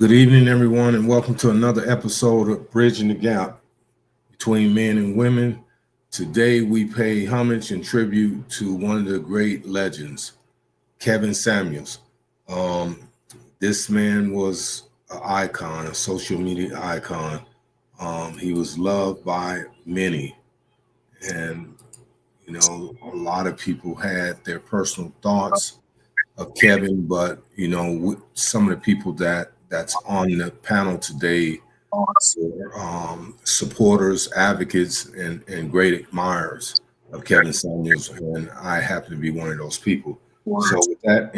Good evening, everyone, and welcome to another episode of Bridging the Gap between men and women. Today, we pay homage and tribute to one of the great legends, Kevin Samuels. Um, this man was an icon, a social media icon. He was loved by many, and a lot of people had their personal thoughts of Kevin, but some of the people that's on the panel today were supporters, advocates, and great admirers of Kevin Samuels, and I happen to be one of those people. So, with that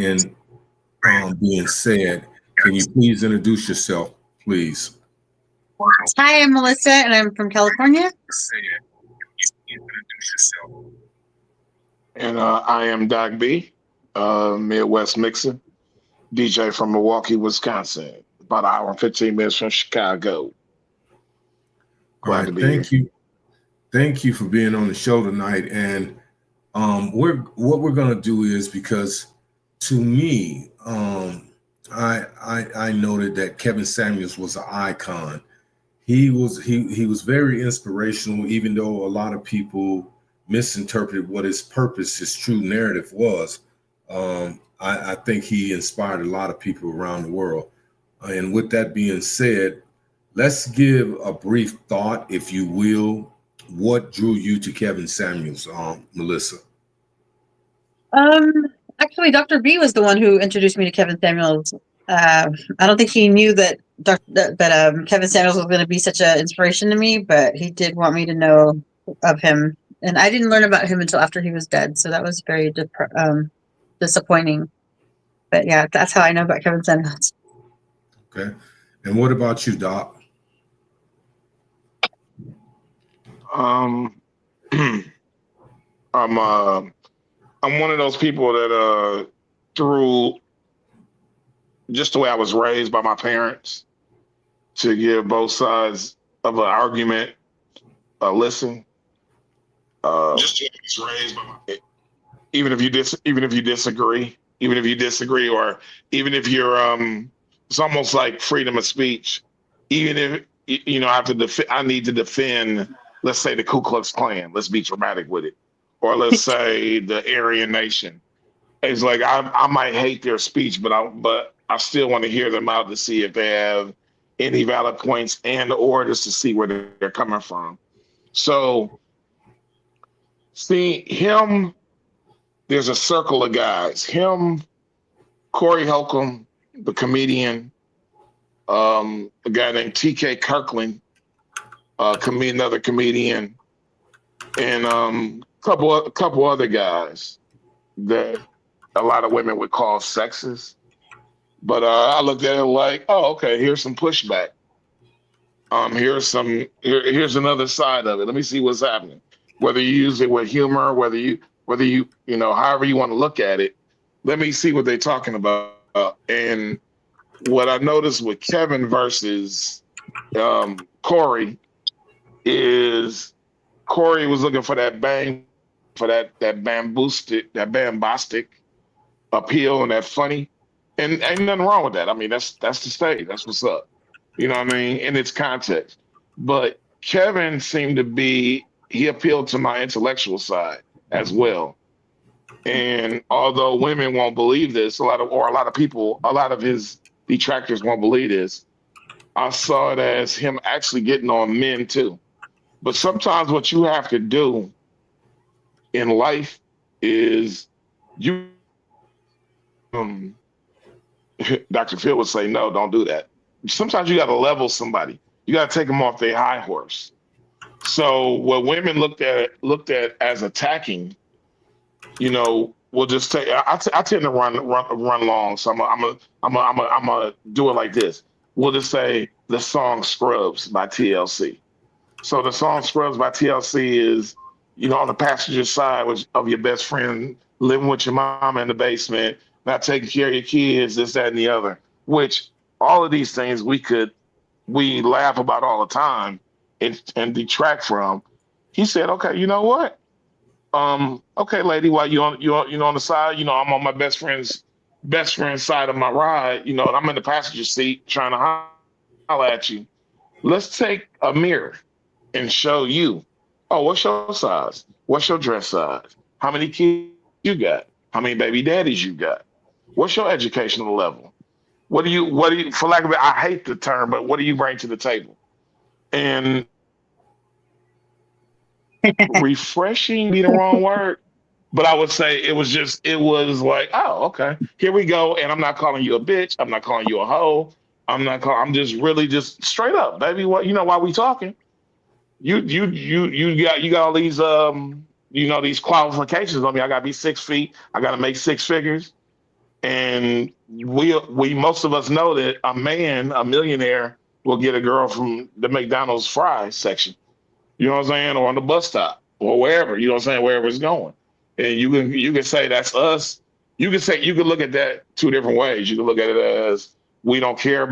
being said, can you please introduce yourself, please? Hi, I'm Melissa, and I'm from California. And I am Doc B, Midwest Mixer, DJ from Milwaukee, Wisconsin, about an hour and 15 minutes from Chicago. Glad to be Thank here. you. Thank you for being on the show tonight. And we're gonna do is, because to me, I noted that Kevin Samuels was an icon. He was very inspirational, even though a lot of people misinterpreted what his purpose, his true narrative was. I think he inspired a lot of people around the world. And with that being said, let's give a brief thought, if you will. What drew you to Kevin Samuels, Melissa? Actually, Dr. B was the one who introduced me to Kevin Samuels. I don't think he knew that Kevin Samuels was going to be such an inspiration to me, but he did want me to know of him. And I didn't learn about him until after he was dead, so that was very disappointing. But yeah, that's how I know about Kevin Samuels. Okay. And what about you, Doc? Um, I'm one of those people that through just the way I was raised by my parents, to give both sides of an argument a listen. Just the way I was raised by my even if you disagree, or even if you're it's almost like freedom of speech. Even if I have to I need to defend, let's say, the Ku Klux Klan. Let's be dramatic with it, or let's say the Aryan Nation. It's like I might hate their speech, but I still want to hear them out to see if they have any valid points, and or just to see where they're coming from. So, see him. There's a circle of guys. Him, Corey Holcomb, the comedian, a guy named T.K. Kirkland, another comedian, and a couple other guys that a lot of women would call sexist. But I looked at it like, oh, okay, here's some pushback. Here's another side of it. Let me see what's happening. Whether you use it with humor, whether you however you want to look at it, let me see what they're talking about. And what I noticed with Kevin versus Corey is Corey was looking for that bombastic appeal and that funny, and ain't nothing wrong with that. I mean, that's the stage. That's what's up. You know what I mean? In its context. But Kevin seemed to he appealed to my intellectual side as well. And although women won't believe this, a lot of his detractors won't believe this, I saw it as him actually getting on men too. But sometimes what you have to do in life is you Dr. Phil would say, no, don't do that. Sometimes you got to level somebody. You got to take them off their high horse. So what women looked at as attacking, we'll just take. I tend to run long, so I'm gonna do it like this. We'll just say the song "Scrubs" by TLC. So the song "Scrubs" by TLC is, on the passenger side of your best friend living with your mama in the basement, not taking care of your kids, this, that, and the other. Which all of these things we laugh about all the time and detract from. He said, okay, you know what? Okay, lady, while you on the side, I'm on my best friend's best friend side of my ride, and I'm in the passenger seat trying to holler at you. Let's take a mirror and show you. Oh, what's your size? What's your dress size? How many kids you got? How many baby daddies you got? What's your educational level? What do you, for lack of it, I hate the term, but what do you bring to the table? And refreshing be the wrong word, but I would say it was like, oh, okay, here we go. And I'm not calling you a bitch. I'm not calling you a hoe. I'm just really just straight up, baby. What, while we talking, you got all these these qualifications on me. I gotta be 6 feet. I gotta make six figures. And we most of us know that a millionaire, will get a girl from the McDonald's fries section. You know what I'm saying? Or on the bus stop or wherever, you know what I'm saying, wherever it's going. And you can say that's us. You can look at that two different ways. You can look at it as we don't care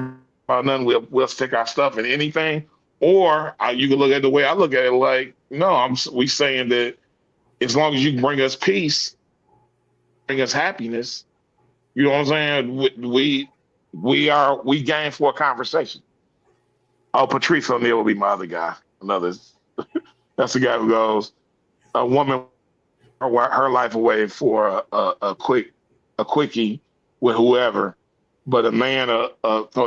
about nothing. We'll stick our stuff in anything. Or you can look at it the way I look at it, like, no, we saying that as long as you bring us peace, bring us happiness, you know what I'm saying? We game for a conversation. Oh, Patrice O'Neal will be my other guy. Another. That's the guy who goes, a woman her life away for a quickie with whoever, but a man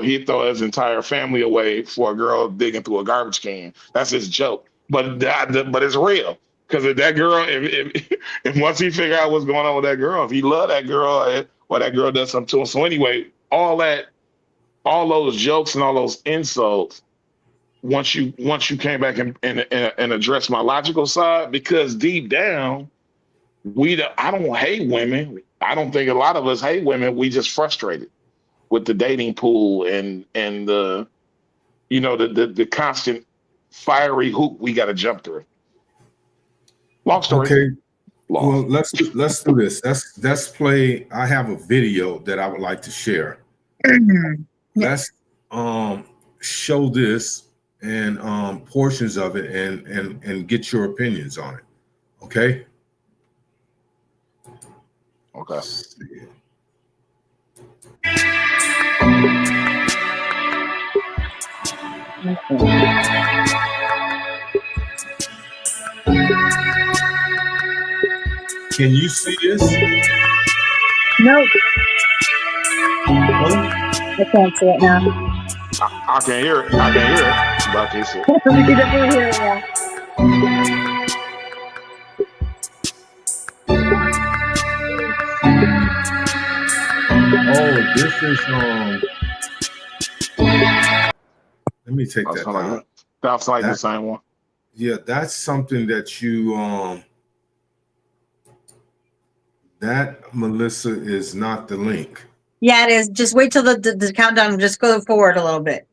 he'd throw his entire family away for a girl digging through a garbage can. That's his joke, but it's real, because if that girl, if once he figure out what's going on with that girl, if he love that girl, or that girl does something to him. So anyway, all those jokes and all those insults, once you came back and addressed my logical side, because deep down, I don't hate women. I don't think a lot of us hate women. We just frustrated with the dating pool and the constant fiery hoop we got to jump through. Long story. Okay. Long. Well, let's do this. Let's play. I have a video that I would like to share. Let's show this and portions of it and get your opinions on it. Okay. Okay. Can you see this? Nope. I can't see it now. I can hear it. I can hear it. But I can't see it. We can definitely hear it now. Oh, this is let me take that down. Sounds like the same one. Yeah, that's something that you that, Melissa, is not the link. Yeah, it is. Just wait till the countdown. Just go forward a little bit.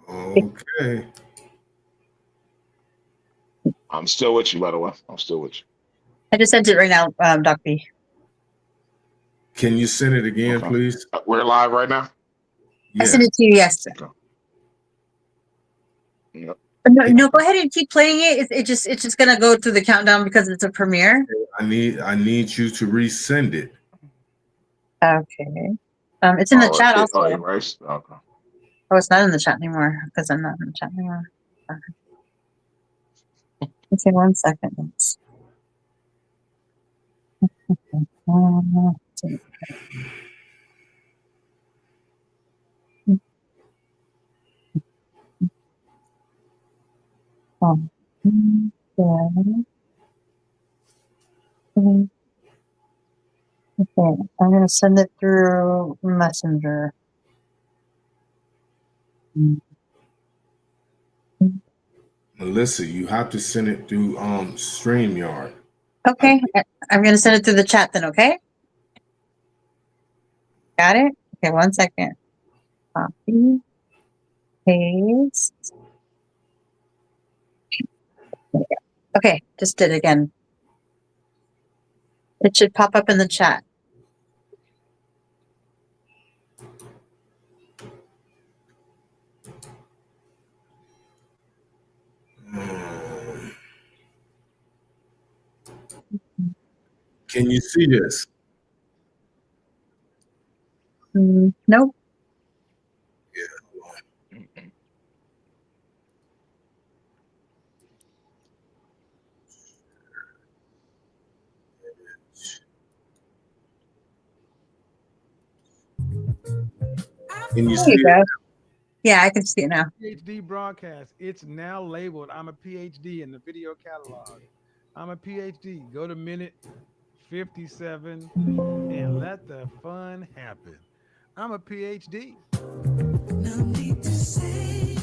Okay. I'm still with you, by the way. I'm still with you. I just sent it right now, Doc B. Can you send it again, Okay. please? We're live right now? I sent it to you, yes. Okay. Yep. No, go ahead and keep playing it. It's just gonna go through the countdown because it's a premiere. I need you to resend it. Okay. It's in the chat also. Oh, erased? Okay. Oh, it's not in the chat anymore because I'm not in the chat anymore. Okay, 1 second. Okay, I'm gonna send it through Messenger. Melissa, you have to send it through StreamYard. Okay, I'm gonna send it through the chat then, okay? Got it? Okay, 1 second. Copy. Paste. Okay, just did it again. It should pop up in the chat. Can you see this? Nope. Can you There see you it? go. Yeah, I can see it now. PhD broadcast. It's now labeled I'm a PhD in the video catalog. I'm a PhD. Go to minute 57 and let the fun happen. I'm a PhD. No need to say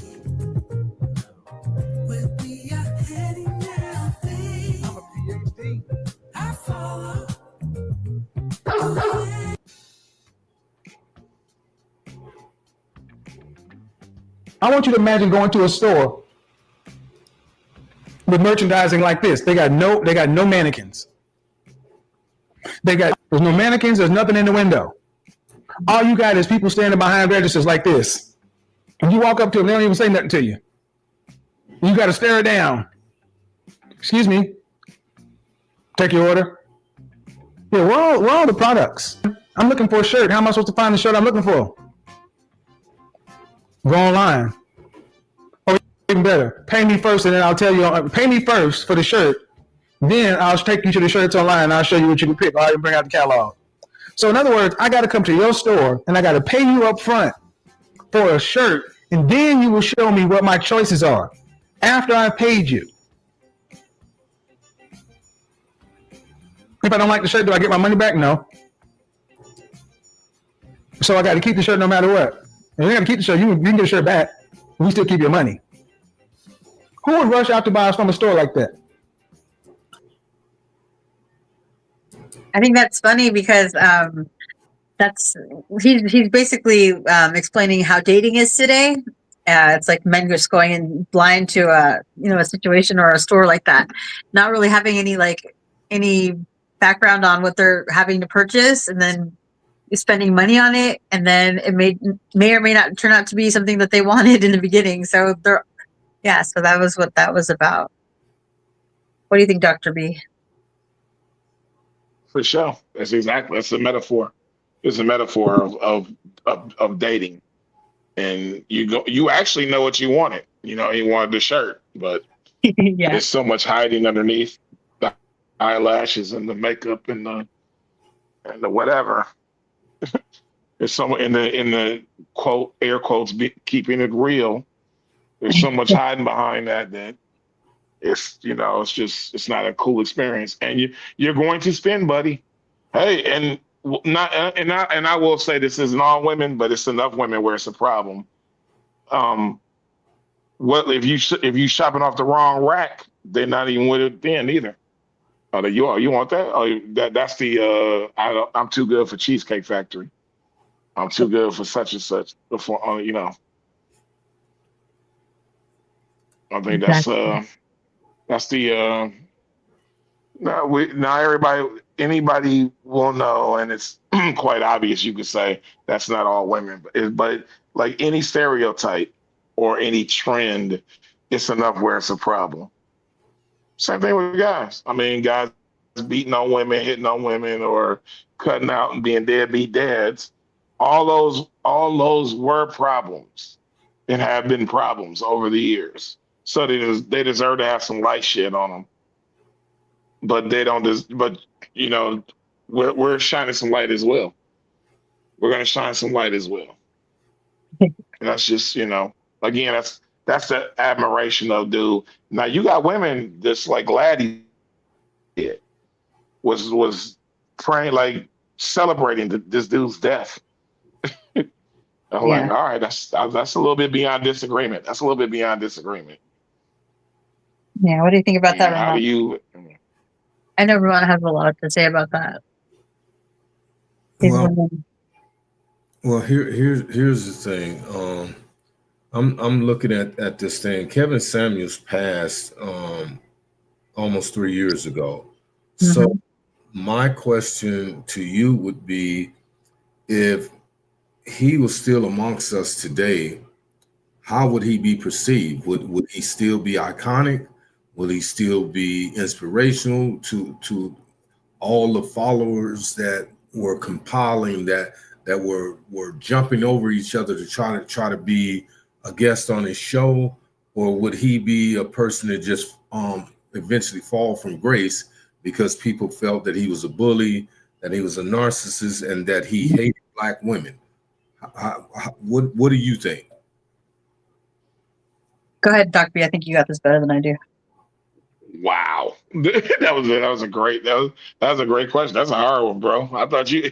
where we are heading now, babe. I'm a PhD. I follow. I want you to imagine going to a store with merchandising like this. They got no mannequins. There's no mannequins, there's nothing in the window. All you got is people standing behind registers like this. And you walk up to them, they don't even say nothing to you. You got to stare it down. Excuse me. Take your order. Yeah, where are all the products? I'm looking for a shirt. How am I supposed to find the shirt I'm looking for? Go online. Or even better, pay me first and then I'll tell you, pay me first for the shirt. Then I'll take you to the shirts online and I'll show you what you can pick. I'll even bring out the catalog. So in other words, I got to come to your store and I got to pay you up front for a shirt. And then you will show me what my choices are after I paid you. If I don't like the shirt, do I get my money back? No. So I got to keep the shirt no matter what. And you got to keep the shirt. You can get the shirt back. We still keep your money. Who would rush out to buy us from a store like that? I think that's funny because he's basically explaining how dating is today. It's like men just going in blind to a situation or a store like that, not really having any background on what they're having to purchase, and then spending money on it, and then it may or may not turn out to be something that they wanted in the beginning. So so that was what that was about. What do you think, Dr. B? For sure. That's a metaphor. It's a metaphor of dating. And you actually know what you wanted. You know, you wanted the shirt, but Yeah. there's so much hiding underneath the eyelashes and the makeup and the whatever. There's so in the quote, air quotes, keeping it real. There's so much hiding behind that it's not a cool experience. And you're going to spend, buddy. Hey, and I will say this isn't all women, but it's enough women where it's a problem. What if you shopping off the wrong rack? They're not even with it then either. Oh, you want that? Oh, that's the I'm too good for Cheesecake Factory. I'm too good for such and such. Before I think that's the now anybody will know, and it's quite obvious. You could say that's not all women, but like any stereotype or any trend, it's enough where it's a problem. Same thing with guys. I mean, guys beating on women, hitting on women, or cutting out and being deadbeat dads. All those were problems and have been problems over the years. So they deserve to have some light shit on them. But they don't. But we're shining some light as well. We're gonna shine some light as well. And that's just again, that's the admiration of dude. Now you got women just like Gladys did, was praying, like celebrating this dude's death. I'm like, all right, that's a little bit beyond disagreement. That's a little bit beyond disagreement. Yeah, what do you think about that, How Ramon? do you? I know Ramon has a lot to say about that. Well, here's the thing. I'm looking at this thing. Kevin Samuels passed almost 3 years ago. Mm-hmm. So my question to you would be, if he was still amongst us today, how would he be perceived? Would he still be iconic? Will he still be inspirational to all the followers that were compiling that that were jumping over each other to try to be a guest on his show, or would he be a person that just eventually fall from grace because people felt that he was a bully, that he was a narcissist, and that he hated Black women? What do you think? Go ahead, Doc B. I think you got this better than I do. Wow, that was a great question. That's a hard one, bro. I thought you.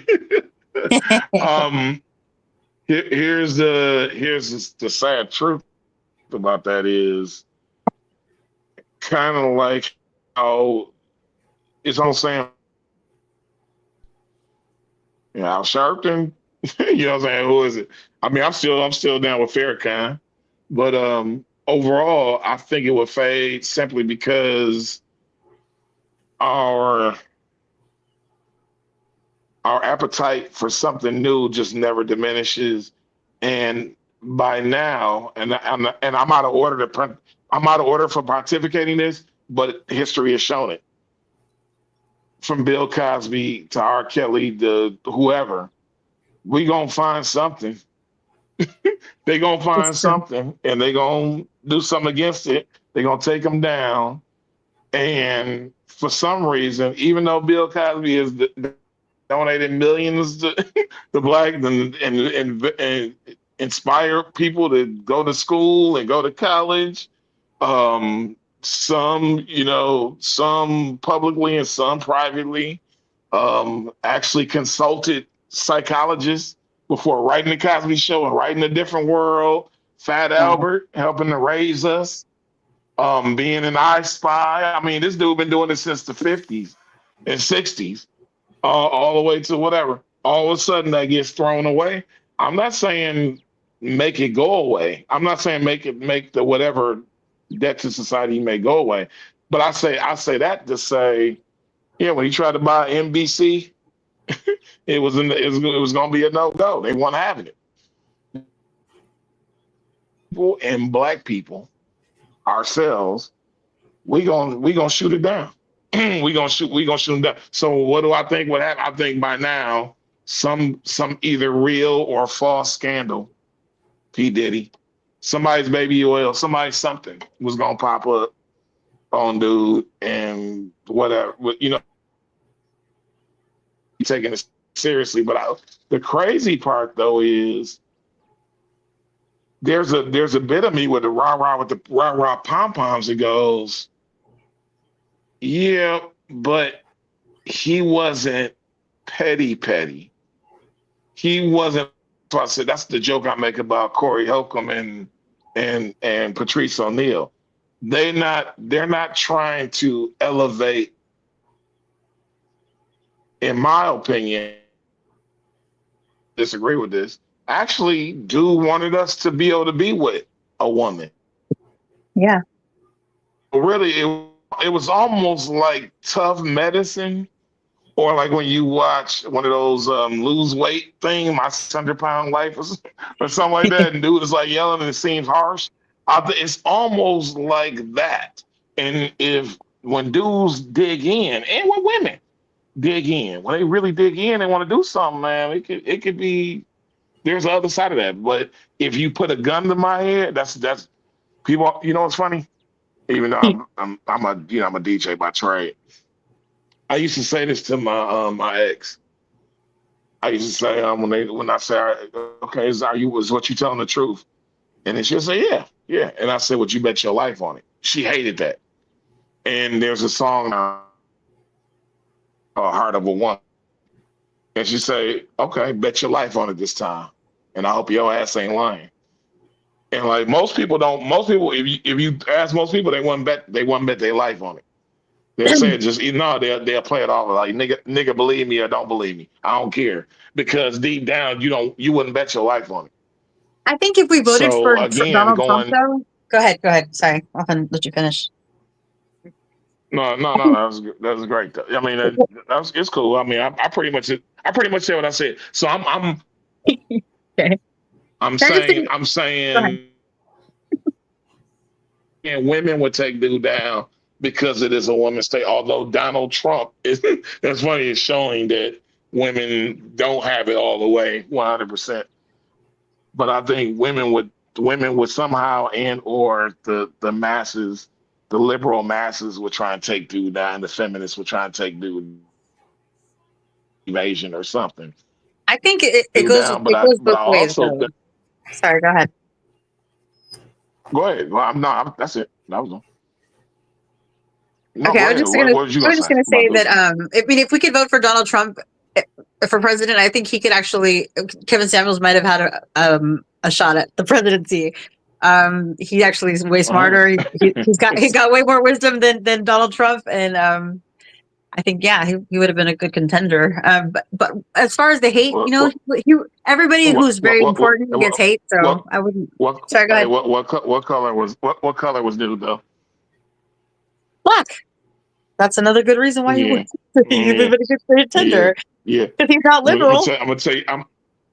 Here's the sad truth about that is kind of like how it's on saying, Al Sharpton. You know what I'm saying? Who is it? I mean, I'm still down with Farrakhan, but overall, I think it would fade simply because our appetite for something new just never diminishes. And by now, and I'm out of order for pontificating this, but history has shown it. From Bill Cosby to R. Kelly to whoever, we gonna find something. They gonna find something, and they gonna do something against it. They gonna take them down. And for some reason, even though Bill Cosby has donated millions to the Black and inspire people to go to school and go to college, some publicly and some privately, actually consulted psychologists before writing the Cosby Show and writing A Different World. Fat Albert helping to raise us, being an I Spy. I mean, this dude been doing this since the 50s and 60s, all the way to whatever. All of a sudden that gets thrown away. I'm not saying make it go away. I'm not saying make the whatever debt to society may go away. But I say that to say, yeah, when he tried to buy NBC, it was going to be a no-go. They weren't having it. People and Black people ourselves, we gonna shoot it down. we gonna shoot them down. So what do I think would happen? I think by now some either real or false scandal, P. Diddy, somebody's baby oil, something was gonna pop up on dude and whatever. Taking it seriously. But the crazy part though is there's a bit of me with the rah-rah pom-poms that goes, yeah, but he wasn't petty. He wasn't. So I said that's the joke I make about Corey Holcomb and Patrice O'Neal. They're not trying to elevate, in my opinion, disagree with this. Actually, dude wanted us to be able to be with a woman. Yeah. Really, it was almost like tough medicine, or like when you watch one of those lose weight thing, My 100-Pound Life, or something like that, and dude is like yelling and it seems harsh. It's almost like that. And when dudes dig in, and when women dig in, when they really dig in and want to do something, man, it could be. There's the other side of that. But if you put a gun to my head, that's people. You know what's funny? Even though I'm a DJ by trade, I used to say this to my ex. I used to say when I say, okay, is what you telling the truth? And then she'll say, yeah. And I said, would you bet your life on it? She hated that. And there's a song, Heart of a Woman. And she say, okay, bet your life on it this time. And I hope your ass ain't lying. And like most people, if you ask most people, they wouldn't bet their life on it. They'll say it they'll play it off like nigga believe me or don't believe me. I don't care. Because deep down you wouldn't bet your life on it. I think if we voted for Donald Trump, though. Go ahead. Sorry, I'll let you finish. No, that was great. I mean, it's cool. I mean, I pretty much said what I said. So I'm okay. I'm saying, and women would take dude down because it is a woman's state. Although Donald Trump that's funny, is showing that women don't have it all the way 100%. But I think women would somehow, and or the masses, the liberal masses would try and take dude down, and the feminists would try and take dude evasion or something. I think it Dude goes down, it goes but both I ways. also Though. Sorry, go ahead. go ahead. Well, that's it. That was all. No, Okay, go I was ahead. just gonna What was you I gonna was just say gonna about say this? that I mean, if we could vote for Donald Trump for president, I think he could actually. Kevin Samuels might have had a shot at the presidency. He actually is way smarter. He's got way more wisdom than Donald Trump, and I think he would have been a good contender. But as far as the hate, What you know, everybody what who's very what what important gets what hate. So what I wouldn't. what Sorry, go hey, ahead. what color was dude though? Black. That's another good reason why he Yeah. would. He would Yeah. have been a good contender Yeah. because he's not liberal. I'm gonna tell you I'm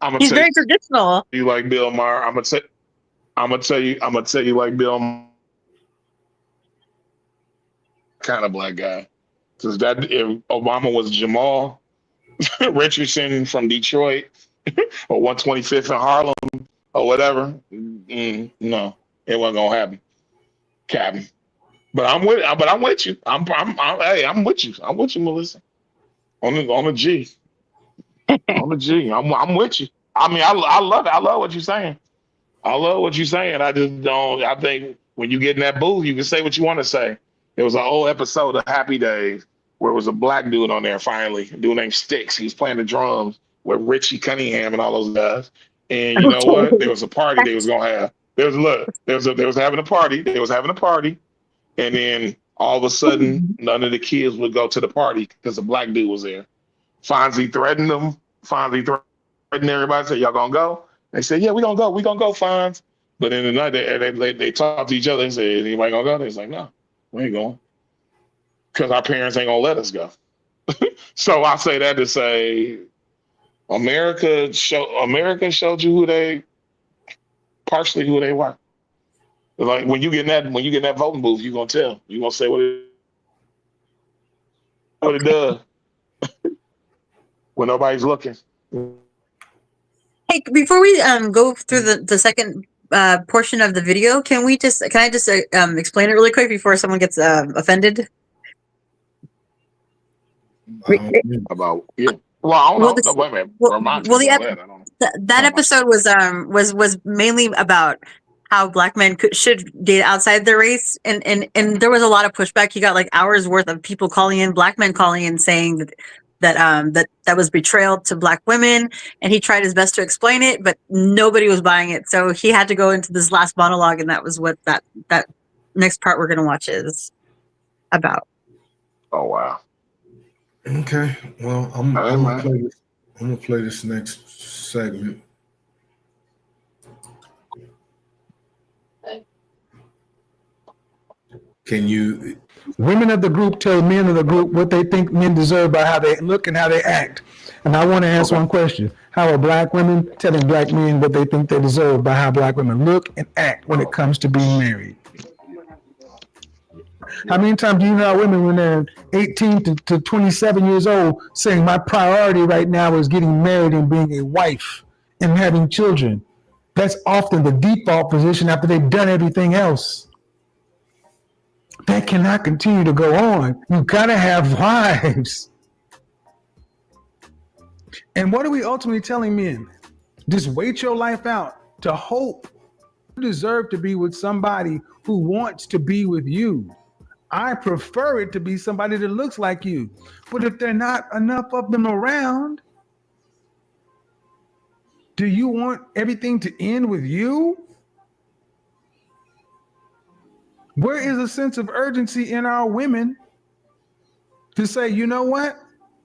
gonna He's tell very traditional. you like Bill Maher. I'm gonna tell you like Bill Maher, kind of black guy. Because that if Obama was Jamal Richardson from Detroit or 125th in Harlem or whatever, no, it wasn't gonna happen. Captain. But I'm with you. I'm with you. I'm with you, Melissa. On the G. On the G. I'm with you. I mean, I love it. I love what you're saying. I love what you're saying. I just don't. I think when you get in that booth, you can say what you want to say. There was an old episode of Happy Days where it was a black dude on there. Finally, a dude named Sticks. He was playing the drums with Richie Cunningham and all those guys. And you know what? There was a party they was gonna have. They was having a party. They was having a party, and then all of a sudden, none of the kids would go to the party because the black dude was there. Fonzie threatened them. Fonzie threatened everybody. Said, "Y'all gonna go?" They said, "Yeah, we gonna go. We gonna go, Fonz." But in the night, they talked to each other and said, "Is anybody gonna go?" They was like, "No, we ain't going because our parents ain't gonna let us go." So I say that to say, America showed you partially who they were. Like when you get in that voting booth, you gonna tell. You gonna say what it does when nobody's looking. Hey, before we go through the second portion of the video, can I just explain it really quick before someone gets offended? About Well, I don't know. Well, No, wait a minute. well, Remind well, me. the Go ahead. I don't know. that episode was mainly about how black men should date outside their race, and there was a lot of pushback. He got like hours worth of people calling in, black men calling in, saying that was betrayal to black women, and he tried his best to explain it, but nobody was buying it. So he had to go into this last monologue, and that was what that next part we're gonna watch is about. Oh wow. Okay. Well, I'm Hey, gonna man. play this. I'm gonna play this next segment. Can you? Women of the group tell men of the group what they think men deserve by how they look and how they act. And I want to ask one question. How are black women telling black men what they think they deserve by how black women look and act when it comes to being married? How many times do you hear women when they're 18 to 27 years old saying my priority right now is getting married and being a wife and having children? That's often the default position after they've done everything else. That cannot continue to go on. You gotta have wives. And what are we ultimately telling men? Just wait your life out to hope you deserve to be with somebody who wants to be with you. I prefer it to be somebody that looks like you. But if there are not enough of them around, do you want everything to end with you? Where is a sense of urgency in our women to say, you know what?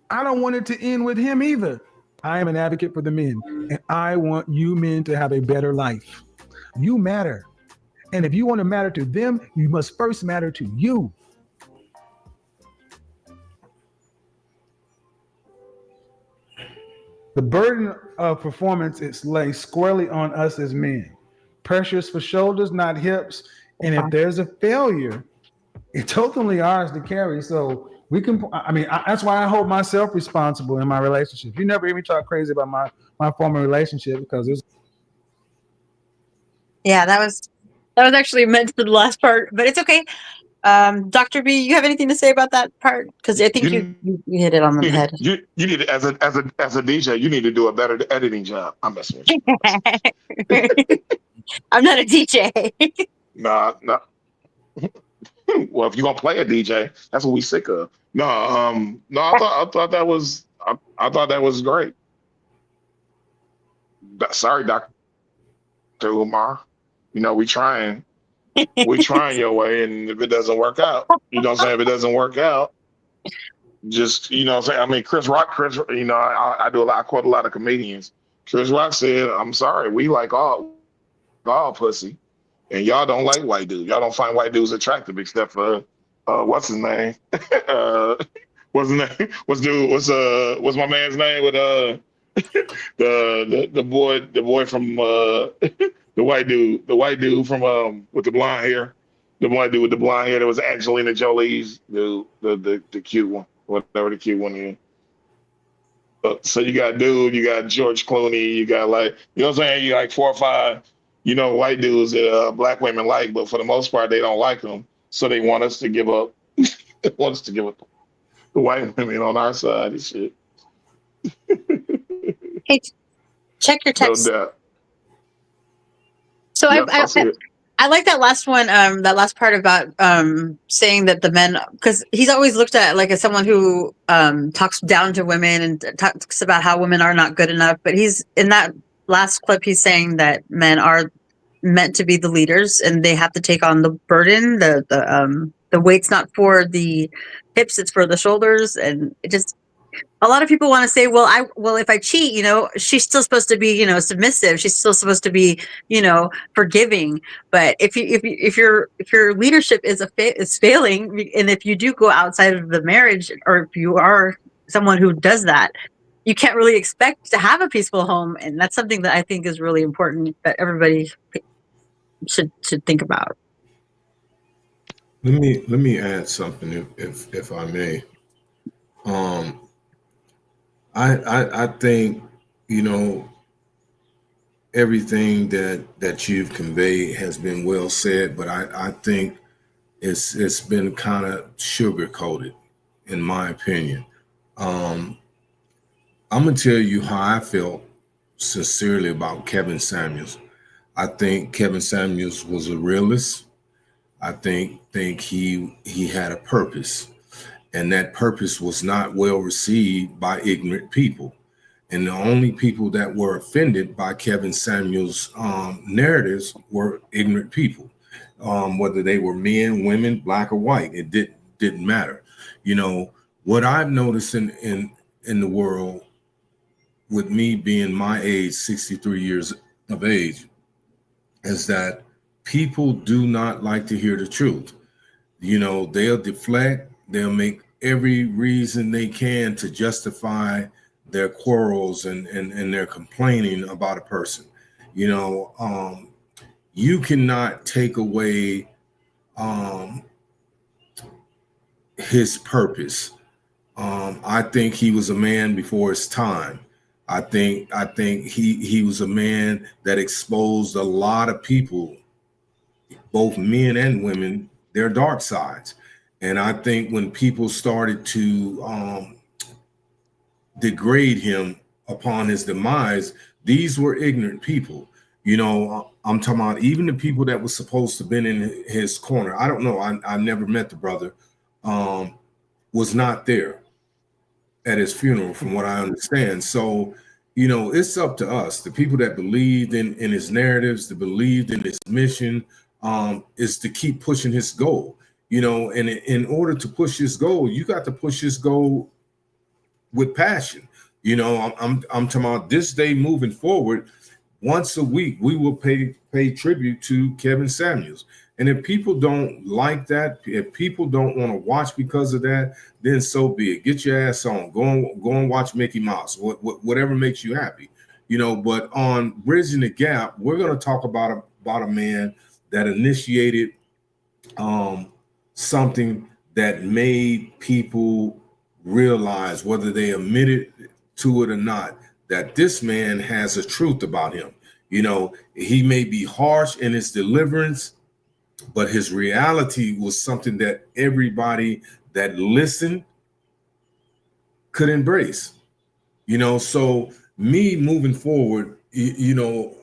I don't want it to end with him either. I am an advocate for the men, and I want you men to have a better life. You matter. And if you want to matter to them, you must first matter to you. The burden of performance is laid squarely on us as men. Pressures for shoulders, not hips. And if there's a failure, it's ultimately ours to carry. So We can. I mean, that's why I hold myself responsible in my relationship. You never hear me talk crazy about my former relationship because it's. Yeah, that was actually meant for the last part, but it's okay. Dr. B, you have anything to say about that part? Because I think you hit it on the head. You need to, as a DJ, you need to do a better editing job. I'm messing with you. I'm not a DJ. Nah. Well, if you're gonna play a DJ, that's what we sick of. No, I thought that was I thought that was great. Sorry, Dr. Umar. You know, we trying your way, and if it doesn't work out, you know what I'm saying? If it doesn't work out, just, you know what I'm saying? I mean, Chris Rock, you know, I quote a lot of comedians. Chris Rock said, I'm sorry, we like all pussy. And y'all don't like white dudes. Y'all don't find white dudes attractive except for what's his name? What's his name? What's my man's name with the boy from the white dude from with the blonde hair. The white dude with the blonde hair that was Angelina Jolie's the cute one, whatever the cute one is. So you got you got George Clooney, you got, like, you know what I'm saying? You like 4 or 5, you know, white dudes that black women like, but for the most part they don't like them. So they want us to give up. They want us to give up the white women on our side and shit. Hey, check your text. No doubt. So Yes, I see it. I like that last one, that last part about saying that the men, because he's always looked at like as someone who talks down to women and talks about how women are not good enough. But he's in that last clip, he's saying that men are meant to be the leaders and they have to take on the burden. The weight's not for the hips, it's for the shoulders, and it just. A lot of people want to say, well, if I cheat, you know, she's still supposed to be, you know, submissive. She's still supposed to be, you know, forgiving. But if your leadership is failing, and if you do go outside of the marriage, or if you are someone who does that, you can't really expect to have a peaceful home. And that's something that I think is really important that everybody should think about. Let me add something, if I may. I think, you know, everything that you've conveyed has been well said, but I think it's been kind of sugar coated, in my opinion. I'm gonna tell you how I felt sincerely about Kevin Samuels. I think Kevin Samuels was a realist. I think he had a purpose. And that purpose was not well received by ignorant people. And the only people that were offended by Kevin Samuels' narratives were ignorant people, whether they were men, women, black or white. It didn't matter. You know, what I've noticed in the world, with me being my age, 63 years of age, is that people do not like to hear the truth. You know, they'll deflect. They'll make every reason they can to justify their quarrels and their complaining about a person. You know, you cannot take away his purpose. I think he was a man before his time. I think he was a man that exposed a lot of people, both men and women, their dark sides. And I think when people started to degrade him upon his demise, these were ignorant people. You know, I'm talking about even the people that were supposed to have been in his corner. I don't know. I never met the brother. Was not there at his funeral, from what I understand. So, you know, it's up to us, the people that believed in his narratives, that believed in his mission, is to keep pushing his goal. You know, and in order to push his goal, you got to push his goal with passion. You know, I'm talking about this day moving forward. Once a week, we will pay tribute to Kevin Samuels. And if people don't like that, if people don't want to watch because of that, then so be it. Get your ass on. Go and watch Mickey Mouse. Whatever makes you happy. You know, but on Bridging the Gap, we're going to talk about a man that initiated something that made people realize, whether they admitted to it or not, that this man has a truth about him. You know, he may be harsh in his deliverance, but his reality was something that everybody that listened could embrace. You know, so me moving forward, you know,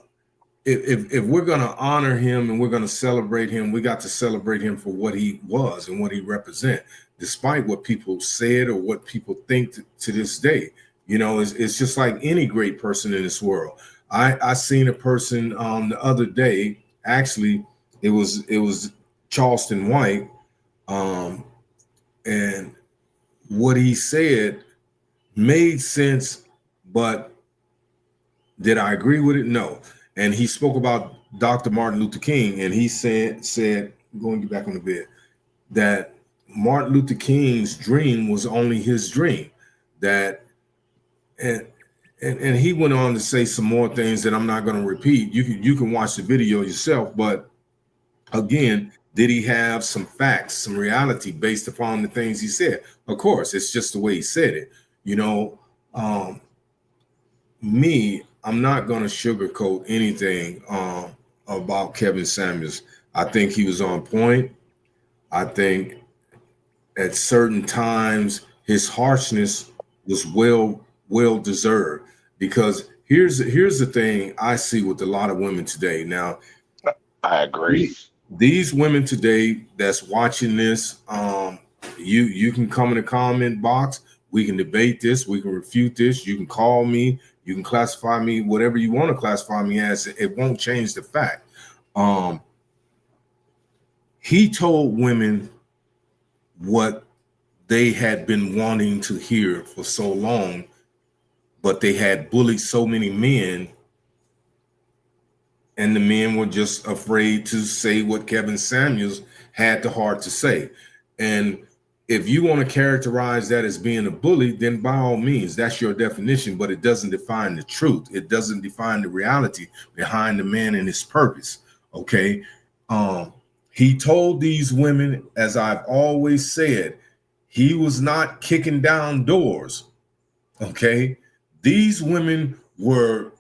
if we're going to honor him and we're going to celebrate him, we got to celebrate him for what he was and what he represent, despite what people said or what people think to this day. You know, it's just like any great person in this world. I seen a person the other day. Actually, it was Charleston White, and what he said made sense, but did I agree with it? No. And he spoke about Dr. Martin Luther King, and he said, going to get back on the bed, that Martin Luther King's dream was only his dream. That and he went on to say some more things that I'm not going to repeat. You can watch the video yourself, but again, did he have some facts, some reality based upon the things he said? Of course, it's just the way he said it. You know, I'm not going to sugarcoat anything about Kevin Samuels. I think he was on point. I think at certain times his harshness was well deserved, because here's the thing I see with a lot of women today. Now, I agree. These women today that's watching this, you can come in the comment box. We can debate this. We can refute this. You can call me. You can classify me whatever you want to classify me as. It won't change the fact. He told women what they had been wanting to hear for so long, but they had bullied so many men, and the men were just afraid to say what Kevin Samuels had the heart to say. And if you want to characterize that as being a bully, then by all means, that's your definition, but it doesn't define the truth. It doesn't define the reality behind the man and his purpose. Okay. He told these women, as I've always said, he was not kicking down doors. Okay. These women were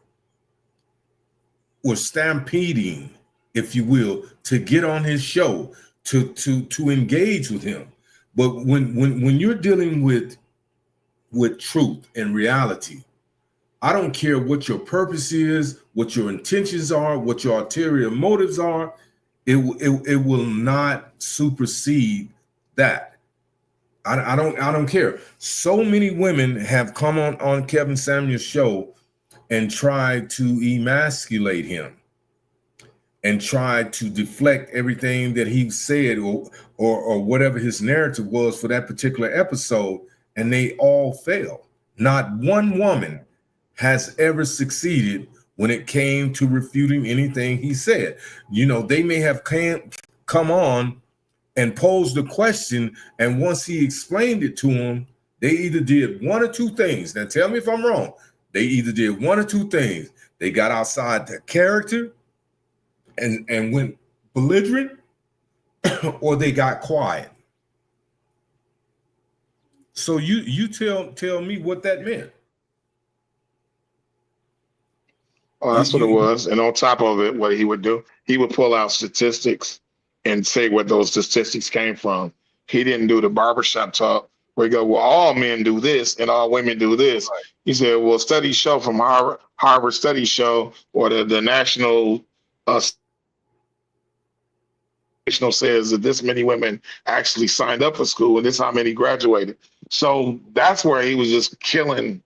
stampeding, if you will, to get on his show, to engage with him. But when you're dealing with truth and reality, I don't care what your purpose is, what your intentions are, what your ulterior motives are. It will not supersede that. I don't care. So many women have come on Kevin Samuels' show and tried to emasculate him and tried to deflect everything that he said or whatever his narrative was for that particular episode, and they all failed. Not one woman has ever succeeded when it came to refuting anything he said. You know, they may have come on and posed a question, and once he explained it to them, they either did one or two things. Now tell me if I'm wrong. They either did one or two things. They got outside their character and went belligerent, or they got quiet. So you tell me what that meant. Oh, that's what it was. And on top of it, what he would do, he would pull out statistics and say where those statistics came from. He didn't do the barbershop talk where he go, well, all men do this and all women do this. Right. He said, well, studies show from Harvard studies show, or the national says that this many women actually signed up for school and this how many graduated. So that's where he was just killing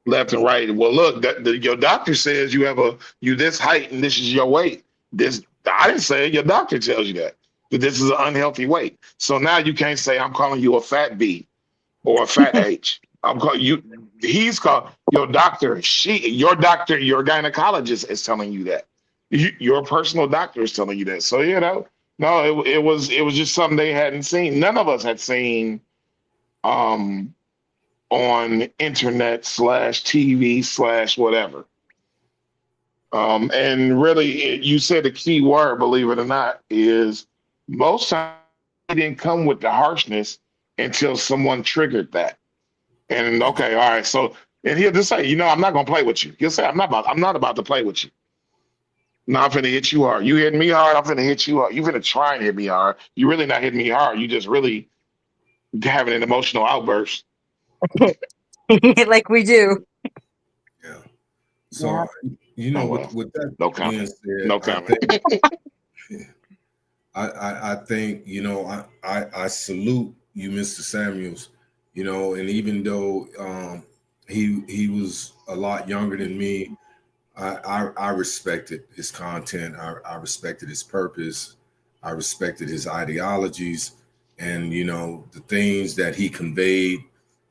left and right. Well, look, your doctor says you this height and this is your weight. I didn't say it. Your doctor tells you that this is an unhealthy weight. So now you can't say I'm calling you a fat B or a fat H. I'm calling you. He's called your doctor. Your doctor, your gynecologist is telling you that. Your personal doctor is telling you that. So no, it was just something they hadn't seen. None of us had seen on internet /TV /whatever. And really, you said the key word, believe it or not, is most times he didn't come with the harshness. until someone triggered that. And okay, all right, so and he'll just say, I'm not gonna play with you. He'll say, I'm not about to play with you. No, I'm finna hit you hard. You hitting me hard, I'm finna hit you hard. You finna try and hit me hard. You really not hitting me hard. You just really having an emotional outburst. Like we do. Yeah. So you know, Oh, well. with that No being comment. said, No I comment. think, I think I salute you, Mr. Samuels. And even though he was a lot younger than me, I respected his content. I respected his purpose. I respected his ideologies, and the things that he conveyed,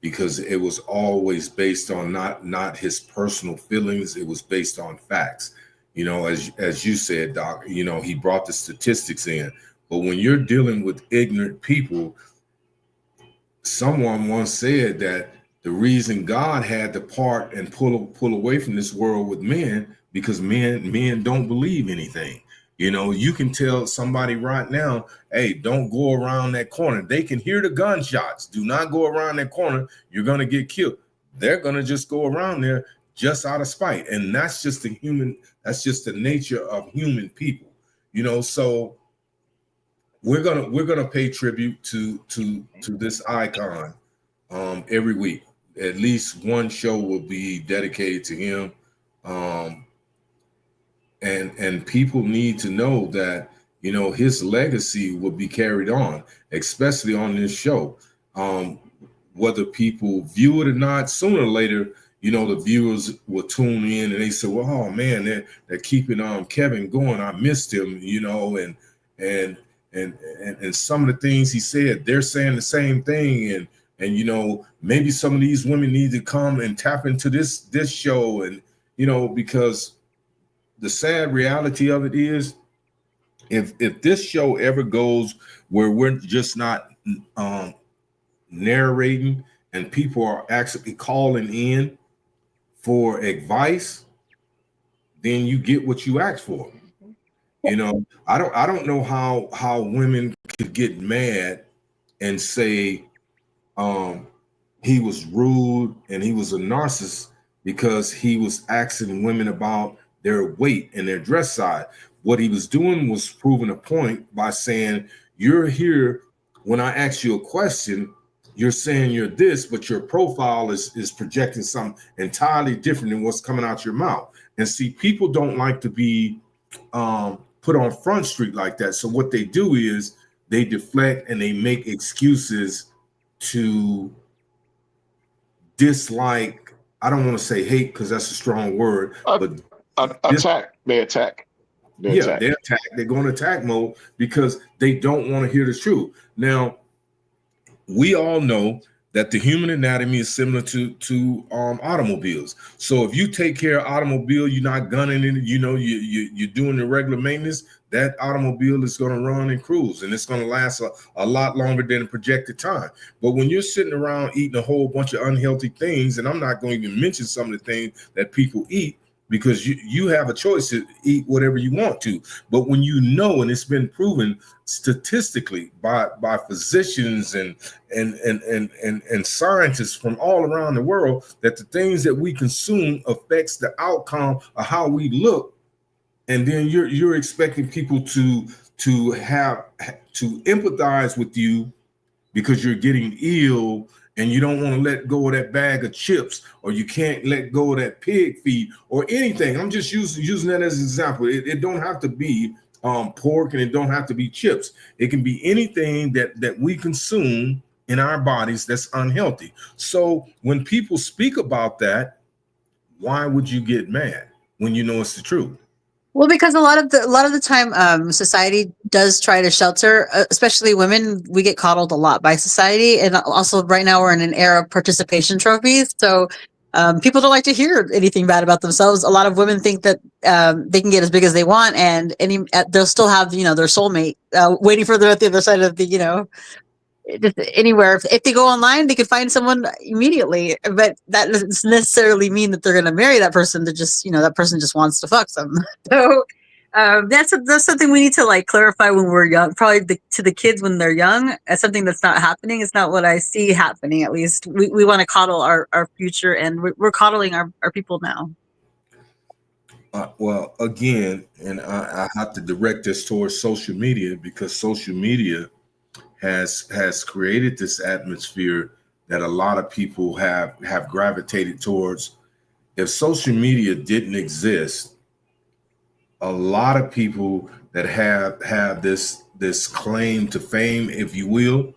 because it was always based on not his personal feelings. It was based on facts. As you said, Doc. He brought the statistics in, but when you're dealing with ignorant people, someone once said that the reason God had to part and pull away from this world with men, because men don't believe anything. You can tell somebody right now, hey, don't go around that corner. They can hear the gunshots. Do not go around that corner. You're going to get killed. They're going to just go around there just out of spite. And that's just the nature of human people. So we're gonna pay tribute to this icon every week. At least one show will be dedicated to him. And people need to know that his legacy will be carried on, especially on this show. Whether people view it or not, sooner or later, the viewers will tune in and they say, well, oh man, they're keeping Kevin going. I missed him, and some of the things he said, they're saying the same thing. And maybe some of these women need to come and tap into this show. And, because the sad reality of it is, if this show ever goes where we're just not narrating and people are actually calling in for advice, then you get what you asked for. I don't know how women could get mad and say he was rude and he was a narcissist because he was asking women about their weight and their dress size. What he was doing was proving a point by saying, you're here when I ask you a question, you're saying you're this, but your profile is projecting something entirely different than what's coming out your mouth. And see, people don't like to be put on Front Street like that. So what they do is they deflect and they make excuses to dislike. I don't want to say hate because that's a strong word, but attack. They attack. They attack. They go in attack mode because they don't want to hear the truth. Now, we all know that the human anatomy is similar to automobiles. So if you take care of automobile, you're not gunning it, you're doing the regular maintenance, that automobile is going to run and cruise, and it's going to last a lot longer than a projected time. But when you're sitting around eating a whole bunch of unhealthy things, and I'm not going to even mention some of the things that people eat, because you have a choice to eat whatever you want to. But when and it's been proven statistically by physicians and scientists from all around the world, that the things that we consume affects the outcome of how we look. And then you're expecting people to empathize with you because you're getting ill and you don't want to let go of that bag of chips, or you can't let go of that pig feed or anything. I'm just using that as an example. It don't have to be pork, and it don't have to be chips. It can be anything that we consume in our bodies that's unhealthy. So when people speak about that, why would you get mad when you know it's the truth? Well, because a lot of the time, society does try to shelter, especially women. We get coddled a lot by society, and also right now we're in an era of participation trophies. So people don't like to hear anything bad about themselves. A lot of women think that they can get as big as they want, and they'll still have their soulmate waiting for them at the other side of the just anywhere. If they go online, they could find someone immediately, but that doesn't necessarily mean that they're going to marry that person. That just that person just wants to fuck them. So That's something we need to like clarify when we're young. Probably to the kids when they're young, as something that's not happening. It's not what I see happening. At least we want to coddle our future, and we're coddling our people now. Well, again, and I have to direct this towards social media because social media has created this atmosphere that a lot of people have gravitated towards. If social media didn't exist, a lot of people that have this claim to fame, if you will,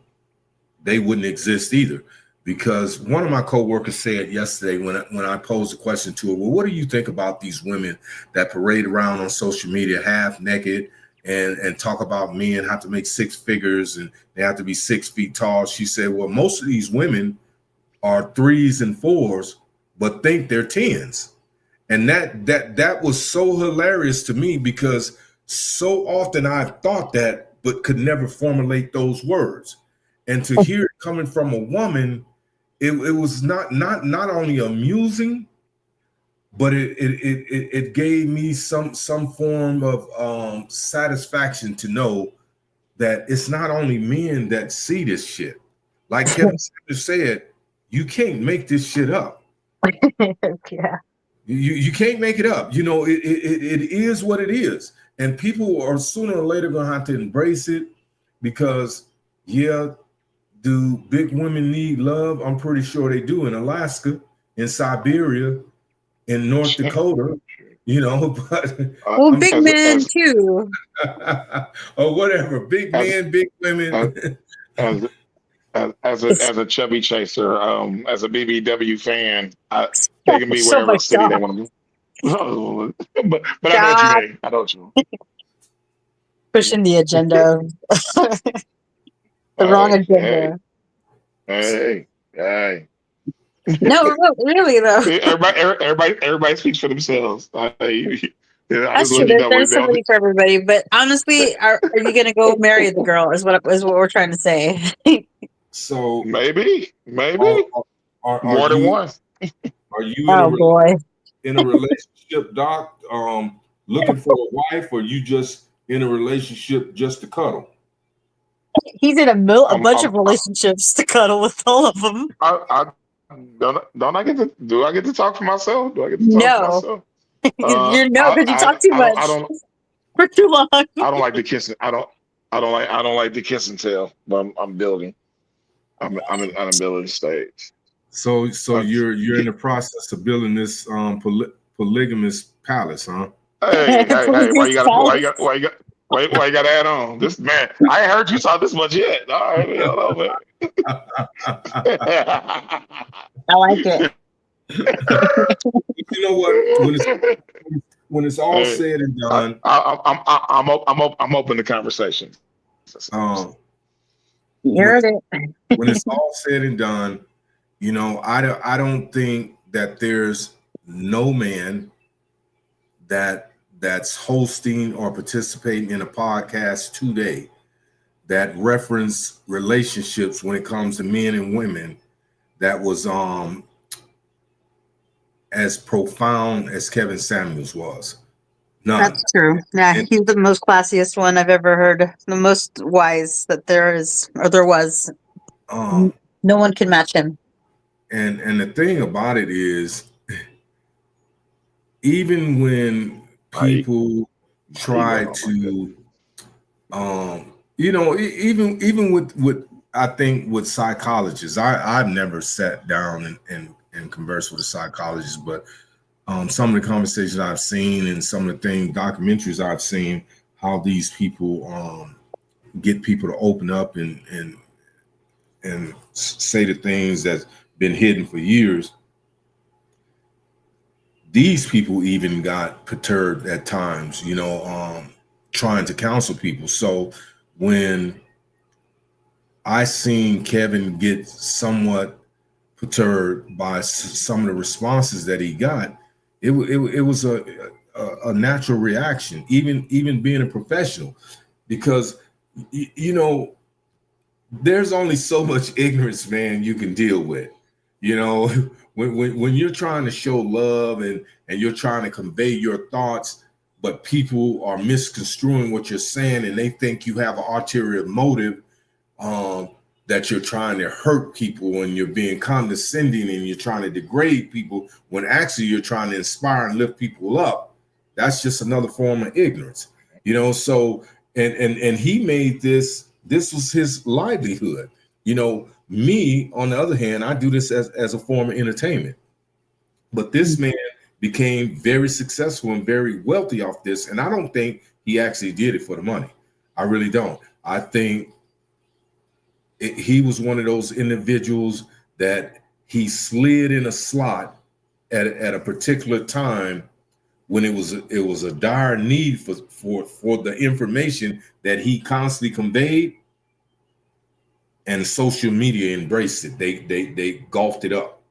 they wouldn't exist either. Because one of my coworkers said yesterday when I posed a question to her, well, what do you think about these women that parade around on social media half naked and talk about men have to make six figures and they have to be 6 feet tall? She said, well, most of these women are 3s and 4s, but think they're 10s. And that was so hilarious to me because so often I thought that, but could never formulate those words. And to hear it coming from a woman, it was not only amusing, but it gave me some form of satisfaction to know that it's not only men that see this shit. Like Kevin Sanders said, you can't make this shit up. Yeah. You can't make it up. You know, it is what it is. And people are sooner or later going to have to embrace it because, yeah, do big women need love? I'm pretty sure they do in Alaska, in Siberia, in North Dakota, you know, but Well, big men too. or whatever. Big men, big women. As a chubby chaser, as a BBW fan, they can be wherever city they want to be. but I know what you mean. I know what you mean. Pushing the agenda. The wrong agenda. Hey. No, really though. Everybody speaks for themselves. That's true. There's somebody for everybody, but honestly, are you gonna go marry the girl? Is what we're trying to say. So maybe are more than you, one. Are you in a relationship, Doc? Looking for a wife, or you just in a relationship just to cuddle? He's in a bunch of relationships to cuddle with all of them. Don't I get to? Do I get to talk for myself? Do I get to talk for myself? Because you talk too much. I don't for too long. I don't like the kissing. I don't like the kiss and tell. But I'm building. I'm in an ability stage. So you're in the process of building this polygamous palace, huh? Hey! Why you got to add on? This man, I ain't heard you talk this much yet. All right, hold on, man. I like it. You know what? When it's all said and done, I'm open to conversation. You heard it. When it's all said and done, you know, I don't think that there's no man that's hosting or participating in a podcast today that reference relationships when it comes to men and women that was as profound as Kevin Samuels was. None. That's true. Yeah, he's the most classiest one I've ever heard. The most wise that there is, or there was. No one can match him. And the thing about it is, even when people try to, you know, even with I think with psychologists, I've never sat down and conversed with a psychologist, but some of the conversations I've seen and some of the documentaries I've seen, how these people get people to open up and say the things that's been hidden for years. These people even got perturbed at times, you know, trying to counsel people. So when I seen Kevin get somewhat perturbed by some of the responses that he got, it was a natural reaction, even being a professional, because you know there's only so much ignorance, man, you can deal with. You know, when you're trying to show love and you're trying to convey your thoughts, but people are misconstruing what you're saying, and they think you have an ulterior motive, that you're trying to hurt people and you're being condescending and you're trying to degrade people, when actually you're trying to inspire and lift people up. That's just another form of ignorance, you know. So and he made this was his livelihood. You know, me, on the other hand, I do this as a form of entertainment. But this man became very successful and very wealthy off this. And I don't think he actually did it for the money. I really don't. I think he was one of those individuals that he slid in a slot at a particular time when it was a dire need for the information that he constantly conveyed, and social media embraced it. They golfed it up.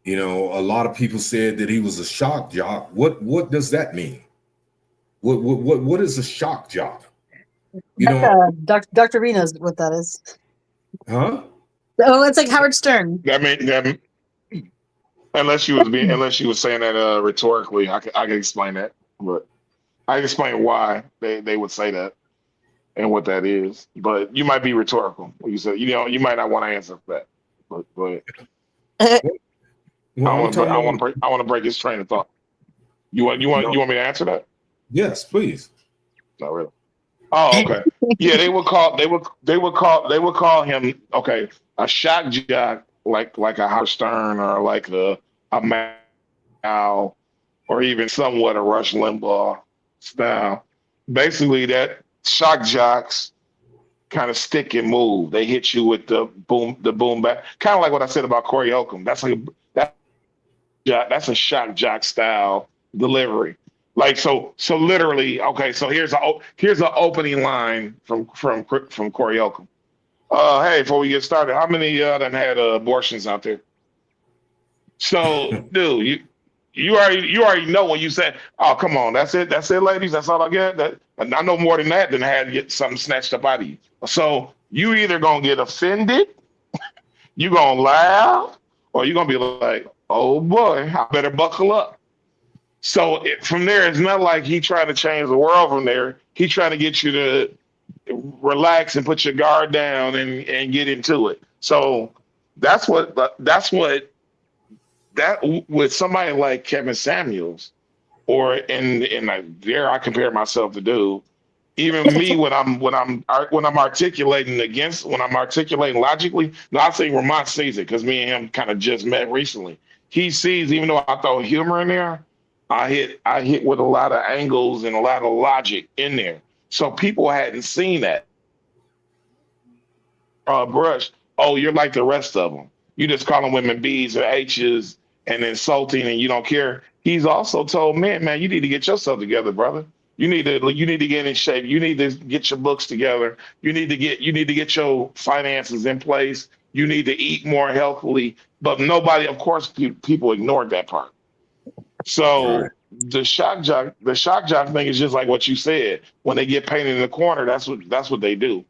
You know, a lot of people said that he was a shock jock. What does that mean? What is a shock jock? You know, Dr. B knows what that is. huh? Oh, it's like Howard Stern. That unless you was saying that rhetorically, I could explain that, but I can explain why they would say that and what that is. But you might be rhetorical. You said, you know, you might not want to answer that. But Well, I want to break his train of thought. You want me to answer that? Yes, please. Not really. Oh, okay. Yeah, they would call him, okay, a shock jock, like a Howard Stern or like a Mao, or even somewhat a Rush Limbaugh style. Basically, that shock jocks kind of stick and move. They hit you with the boom back, kind of like what I said about Corey Holcomb. That's a shock jock style delivery. Like so literally, okay. So here's an opening line from Corey Holcomb. Hey, before we get started, how many done had abortions out there? So, dude, you already know when you said, "Oh, come on, that's it, ladies, that's all I get." That I know more than that than I had to get something snatched up out of you. So you either gonna get offended, you gonna laugh, or you gonna be like, "Oh boy, I better buckle up." So from there, it's not like he trying to change the world. From there, he trying to get you to relax and put your guard down and get into it. So that's what with somebody like Kevin Samuels, or and I dare I compare myself to do, even me when I'm articulating logically. Not saying Ramont sees it, because me and him kind of just met recently. He sees, even though I throw humor in there, I hit with a lot of angles and a lot of logic in there. So people hadn't seen that. Brush, oh, you're like the rest of them. You just calling women B's or H's and insulting, and you don't care. He's also told men, man, you need to get yourself together, brother. You need to get in shape. You need to get your books together. You need to get your finances in place. You need to eat more healthily. But nobody, of course, people ignored that part. So Right. the shock jock thing is just like what you said. When they get painted in the corner, that's what they do.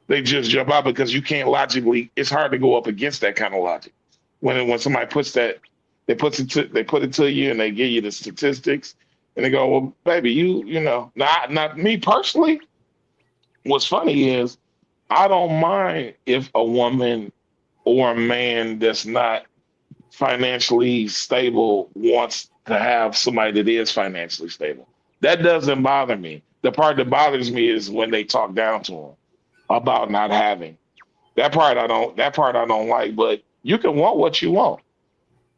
They just jump out because you can't logically. It's hard to go up against that kind of logic. When somebody puts that, they put it to you and they give you the statistics and they go, well, baby, you know, not me personally. What's funny is I don't mind if a woman or a man that's not financially stable wants to have somebody that is financially stable. That doesn't bother me. The part that bothers me is when they talk down to them about not having. That part I don't like, but you can want what you want.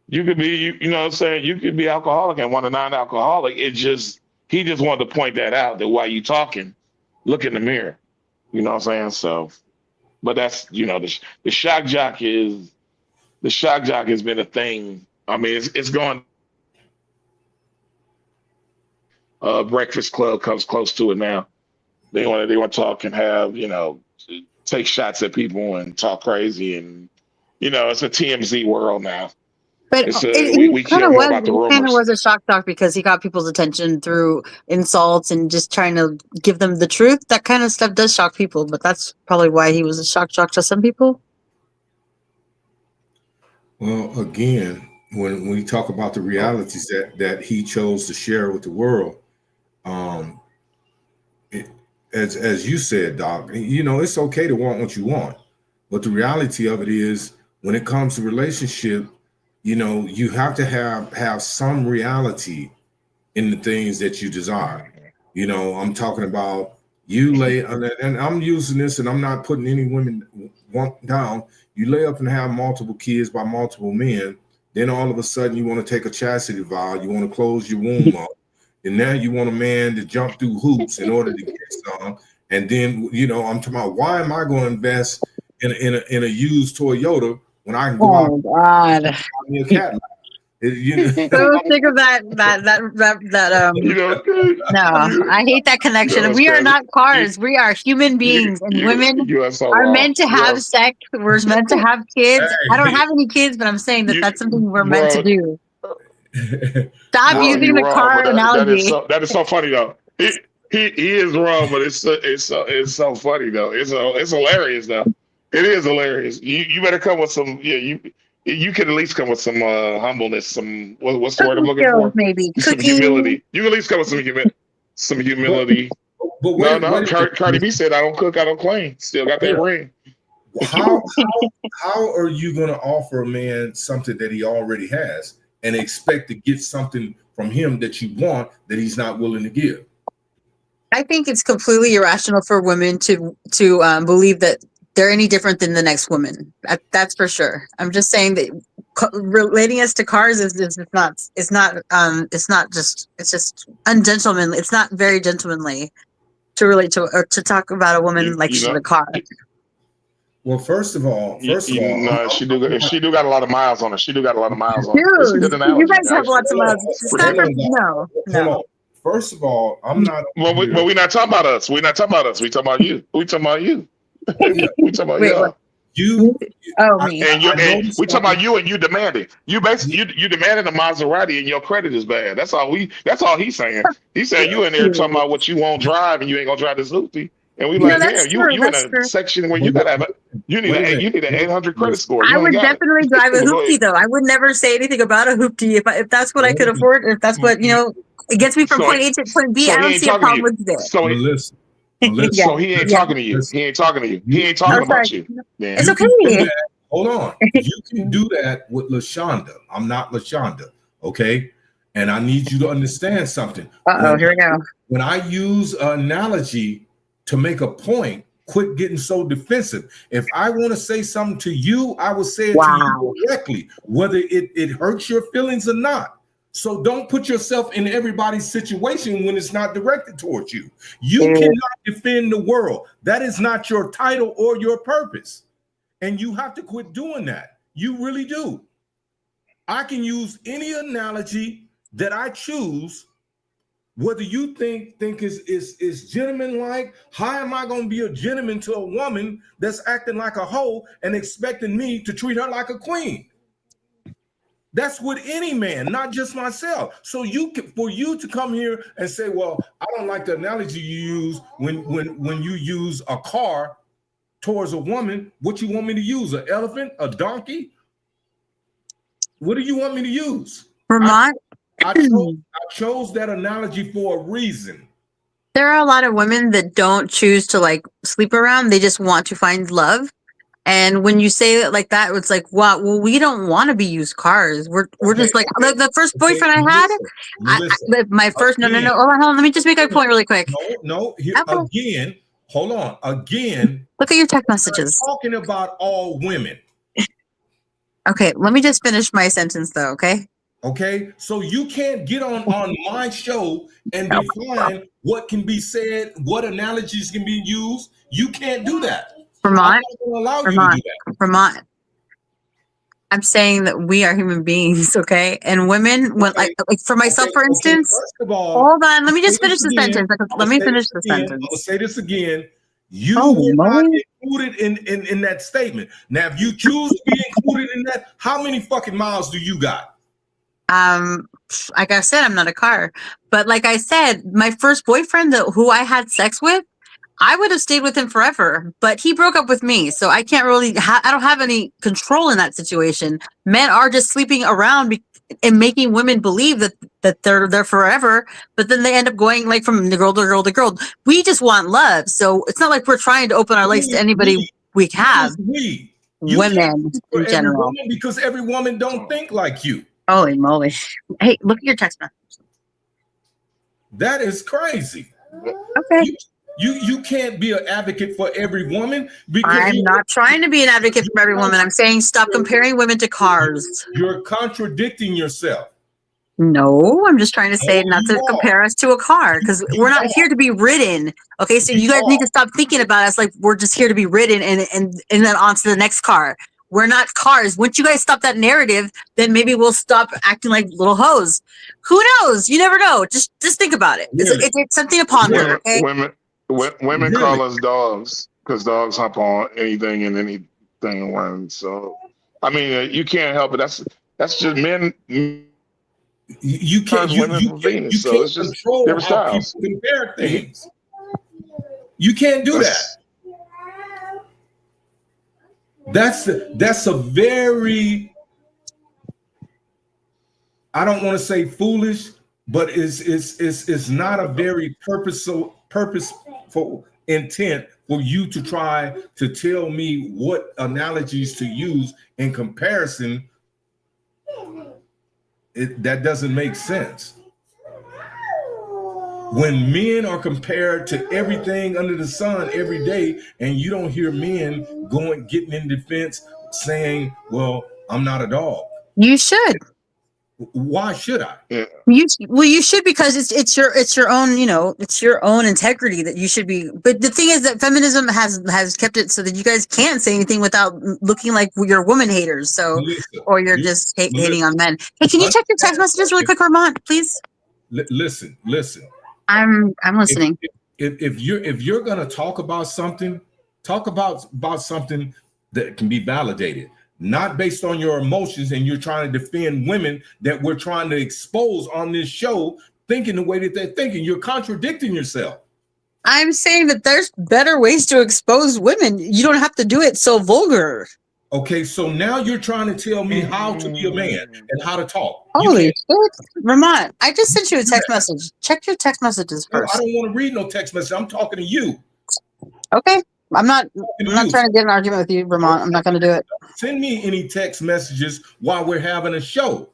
You could be, you know what I'm saying? You could be alcoholic and want a non-alcoholic. He just wanted to point that out, that while you talking, look in the mirror. You know what I'm saying? So, but that's, you know, the shock jock has been a thing. I mean, it's gone. Breakfast Club comes close to it now. They want to talk and have, you know, take shots at people and talk crazy, and you know, it's a TMZ world now. But We kind care of more about the rumors. was a shock jock because he got people's attention through insults and just trying to give them the truth. That kind of stuff does shock people, but that's probably why he was a shock jock to some people. Well, again, when we talk about the realities that he chose to share with the world, um, as you said, Doc, it's okay to want what you want, but the reality of it is, when it comes to relationship, you have to have some reality in the things that you desire. I'm talking about you lay, and I'm using this, and I'm not putting any women down. You lay up and have multiple kids by multiple men, then all of a sudden you want to take a chastity vow, you want to close your womb up, and now you want a man to jump through hoops in order to get some. And then I'm talking about, why am I going to invest in a used Toyota when I can go out and buy me a Cadillac? So sick of that. No, I hate that connection. We are not cars. We are human beings, and women are meant to have sex. We're meant to have kids. I don't have any kids, but I'm saying that that's something we're meant to do. Stop using the car analogy. That is so funny though. He is wrong, but it's so funny though. It's hilarious though. It is hilarious. You better come with some. Yeah, you can at least come with some humbleness. Some what's the word I'm looking for? Maybe some humility. You can at least come with some humility. But no. Cardi B said, "I don't cook, I don't clean." Still got that ring. How are you going to offer a man something that he already has and expect to get something from him that you want that he's not willing to give? I think it's completely irrational for women to believe that they're any different than the next woman. That's for sure. I'm just saying that relating us to cars is just it's just ungentlemanly. It's not very gentlemanly to relate to or to talk about a woman like she's in a car. Well, first of all, no, she do got a lot of miles on her. She do got a lot of miles on her. Dude, you guys have lots of miles. No. First of all, I'm not. Well, we're not talking about us. We're not talking about us. We talking about you. We talking about you. We talking about you. You. Oh, me. And we talking about you, and you demanding. You basically you demanding a Maserati, and your credit is bad. That's all he's saying. He said you in there talking about what you won't drive, and you ain't gonna drive this hoopty. And we like, damn, you in a section where you gotta have you need an 800 credit score. I would definitely drive a hoopty though. I would never say anything about a hoopty if that's what I could afford. If that's what it gets me from point A to point B. I don't see a problem with this. So he ain't talking to you. He ain't talking to you. He ain't talking about you. It's okay. Hold on. You can do that with LaShonda. I'm not LaShonda, okay? And I need you to understand something. Here we go. When I use an analogy to make a point, quit getting so defensive. If I want to say something to you, I will say it to you directly, whether it hurts your feelings or not. So don't put yourself in everybody's situation when it's not directed towards you. You cannot defend the world. That is not your title or your purpose. And you have to quit doing that. You really do. I can use any analogy that I choose, whether you think is gentleman-like. How am I going to be a gentleman to a woman that's acting like a hoe and expecting me to treat her like a queen? That's with any man, not just myself. So for you to come here and say, well, I don't like the analogy you use when you use a car towards a woman. What you want me to use? An elephant? A donkey? What do you want me to use? Vermont? I chose that analogy for a reason. There are a lot of women that don't choose to sleep around. They just want to find love. And when you say it like that, it's like, wow, well, we don't want to be used cars. We're just like the first boyfriend I had. No. Hold on. Let me just make a point really quick. No. Again, hold on. Again. Look at your text messages. I'm talking about all women. Okay, let me just finish my sentence though. Okay. So you can't get on my show and define what can be said, what analogies can be used. You can't do that. Vermont. Vermont. I'm saying that we are human beings, okay? And women, when like for myself, for instance. First of all, hold on. Let me just finish the sentence. Let me finish the sentence. I'll say this again. You were not included in that statement. Now, if you choose to be included in that, how many fucking miles do you got? Like I said, I'm not a car, but like I said, my first boyfriend, who I had sex with, I would have stayed with him forever, but he broke up with me. So I can't really, I don't have any control in that situation. Men are just sleeping around and making women believe that they're forever, but then they end up going like from the girl to girl to girl. We just want love, so it's not like we're trying to open our legs to anybody we have. We. You can't Women speak for in every general. woman because every woman don't think like you. Holy moly! Hey, look at your text message. That is crazy. Okay. You can't be an advocate for every woman because I'm not trying to be an advocate for every woman. I'm saying stop comparing women to cars. you're contradicting yourself. No, I'm just trying to say Oh, not to you are. compare us to a car because we're not here to be ridden. Okay, so you guys need to stop thinking about us like we're just here to be ridden and then on to the next car. We're not cars. Once you guys stop that narrative, then maybe we'll stop acting like little hoes. Who knows? You never know. Just think about it. Really? It's something to ponder. Okay. Women Really? call us dogs because dogs hop on anything and anything runs. So, I mean, you can't help it. That's just men. You can't. Turns You women from can't, Venus, you so can't it's just control different how styles. people compare things. You can't do that. That's a very, I don't want to say foolish, but it's not a very purposeful intent for you to try to tell me what analogies to use in comparison. That doesn't make sense. When men are compared to everything under the sun every day, and you don't hear men getting in defense saying, well, I'm not a dog. You should. Why should I? Yeah. You should because it's your own, it's your own integrity that you should be. But the thing is that feminism has kept it so that you guys can't say anything without looking like you're woman haters. So, Melissa, or you're you- just hating Melissa, on men. Hey, can you check your text messages really quick, Vermont, please? listen. I'm listening. If you're gonna talk about something, talk about something that can be validated, not based on your emotions, and you're trying to defend women that we're trying to expose on this show, thinking the way that they're thinking. You're contradicting yourself. I'm saying that there's better ways to expose women. You don't have to do it so vulgar. Okay, so now you're trying to tell me how to be a man and how to talk. You Holy can't- shit. Vermont, I just sent you a text message. Check your text messages I first. don't want to read no text message. I'm talking to you. Okay. I'm not Talking to trying you. to get an argument with you, Vermont. I'm not going to do it. Send me any text messages while we're having a show.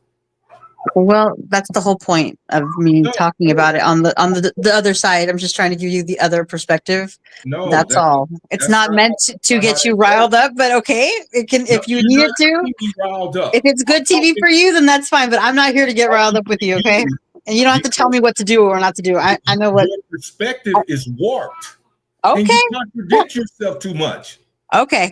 Well, that's the whole point of me No. talking about it on the other side. I'm just trying to give you the other perspective. No, That's all. It's that's not not- meant to get you riled up, but okay, it can if you you're need not it to. making me riled up. If it's good TV for you, then that's fine. But I'm not here to get riled up with you, okay? And you don't have to tell me what to do or not to do. I know what. Your perspective is warped. And Okay, you contradict yourself too much. okay.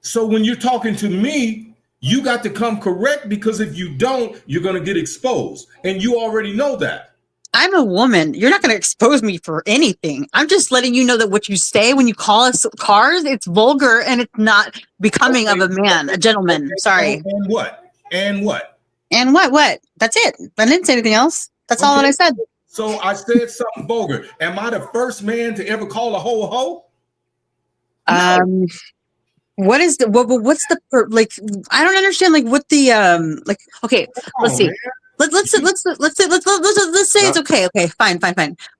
So when you're talking to me, you got to come correct, because if you don't, you're going to get exposed. And you already know that. I'm a woman. You're not going to expose me for anything. I'm just letting you know that what you say when you call us cars, it's vulgar and it's not becoming of a man, a gentleman. Sorry. And what? And what? And what? That's it. I didn't say anything else. That's all that I said. So I said something vulgar. Am I the first man to ever call a hoe a hoe? No. What is what's the like? I don't understand. Like what the like? Okay, let's see. man. Let's say it's okay. Okay, fine.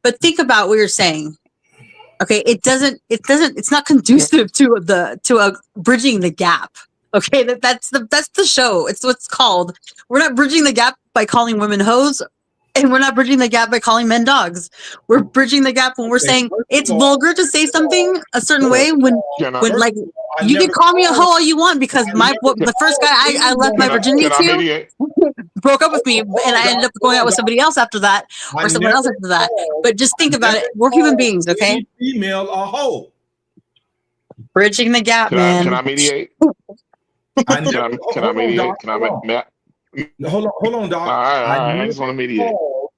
But think about what you're saying. Okay, it's not conducive to bridging the gap. Okay, that's the show. It's what's called. We're not bridging the gap by calling women hoes, and we're not bridging the gap by calling men dogs. We're bridging the gap when we're saying it's vulgar to say something a certain way when like I you can never call me a called- hoe all you want because the first guy I left my virginity Can I to mediate? broke up with me and I ended up going out with somebody else after that I or someone else never after that. called- But just think about it. We're human beings, okay? any female a hoe. Bridging the gap, man. Can I mediate? I never- Can I hold on, mediate? Doc, Can I hold on. Hold on, Doc. All right, I never just want to mediate. called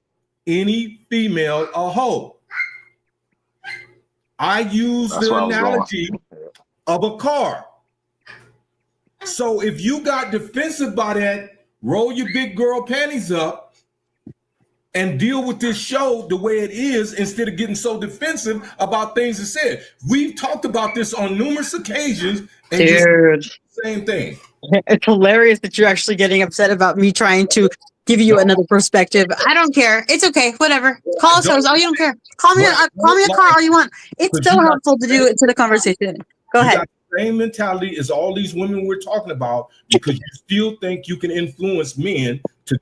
any female a hoe. I use That's the where I was going. analogy of a car. So if you got defensive by that, roll your big girl panties up and deal with this show the way it is instead of getting so defensive about things that said. We've talked about this on numerous occasions and just Dude, the same thing. it's hilarious that you're actually getting upset about me trying to give you another perspective. I don't care. It's okay. Whatever. Call us hoes. Oh, you don't care. Call me a car all you want. It's But so you got- helpful to do it to the conversation. Go You ahead. got the same mentality as all these women we're talking about because you still think you can influence men to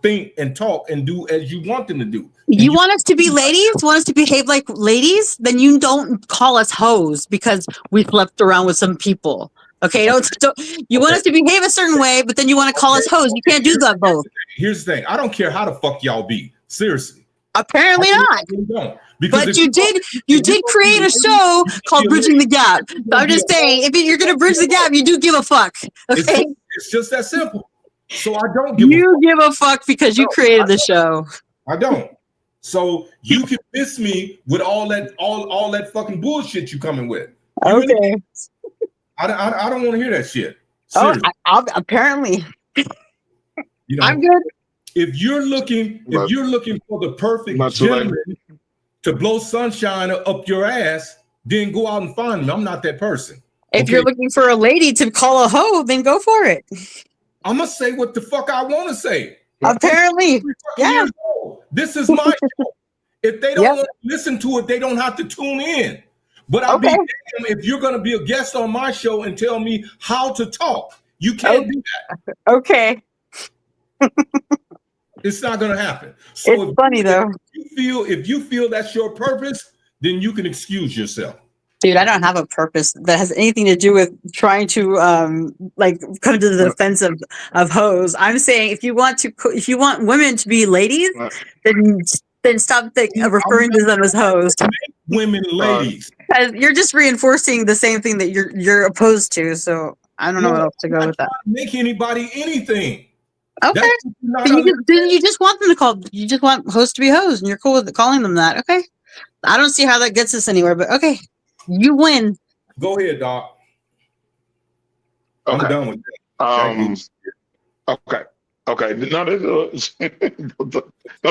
think and talk and do as you want them to do. And You want us to be ladies? Want us to behave like ladies? Then you don't call us hoes because we slept around with some people. Okay, don't you want us to behave a certain way, but then you want to call us hoes. You can't do that both. Here's the thing. I don't care how the fuck y'all be. Seriously. Apparently not. You don't. Because But if you did create a show called Bridging the Gap. So I'm just saying, if you're gonna bridge the gap, you do give a fuck. Okay? it's just that simple. So I don't give a You give a fuck because you created the show. I don't. So you can miss me with all that fucking bullshit you coming with. You really- Okay. I don't want to hear that shit. Oh, Seriously. apparently. You know, I'm good. if you're looking for the perfect Not too late. gentleman to blow sunshine up your ass, then go out and find me. I'm not that person. If Okay. you're looking for a lady to call a hoe, then go for it. I'm gonna say what the fuck I want to say. Apparently. Yeah. Years old. This is my show. If they don't Yep. want to listen to it, they don't have to tune in. But I'll be Okay. damned if you're going to be a guest on my show and tell me how to talk. You can't do that. Okay. It's not going to happen. So It's funny though. if you feel that's your purpose, then you can excuse yourself. Dude, I don't have a purpose that has anything to do with trying to like come to the defense of hoes. I'm saying if you want women to be ladies, then stop referring to them as hoes. Women, ladies. Because you're just reinforcing the same thing that you're opposed to. So I don't know what else to go with that. Make anybody anything. Okay. That's not Then you just want them to call. You just want hosts to be hoes, and you're cool with calling them that. Okay. I don't see how that gets us anywhere, but okay. You win. Go ahead, Doc. I'm Okay. done with that. Okay. No, don't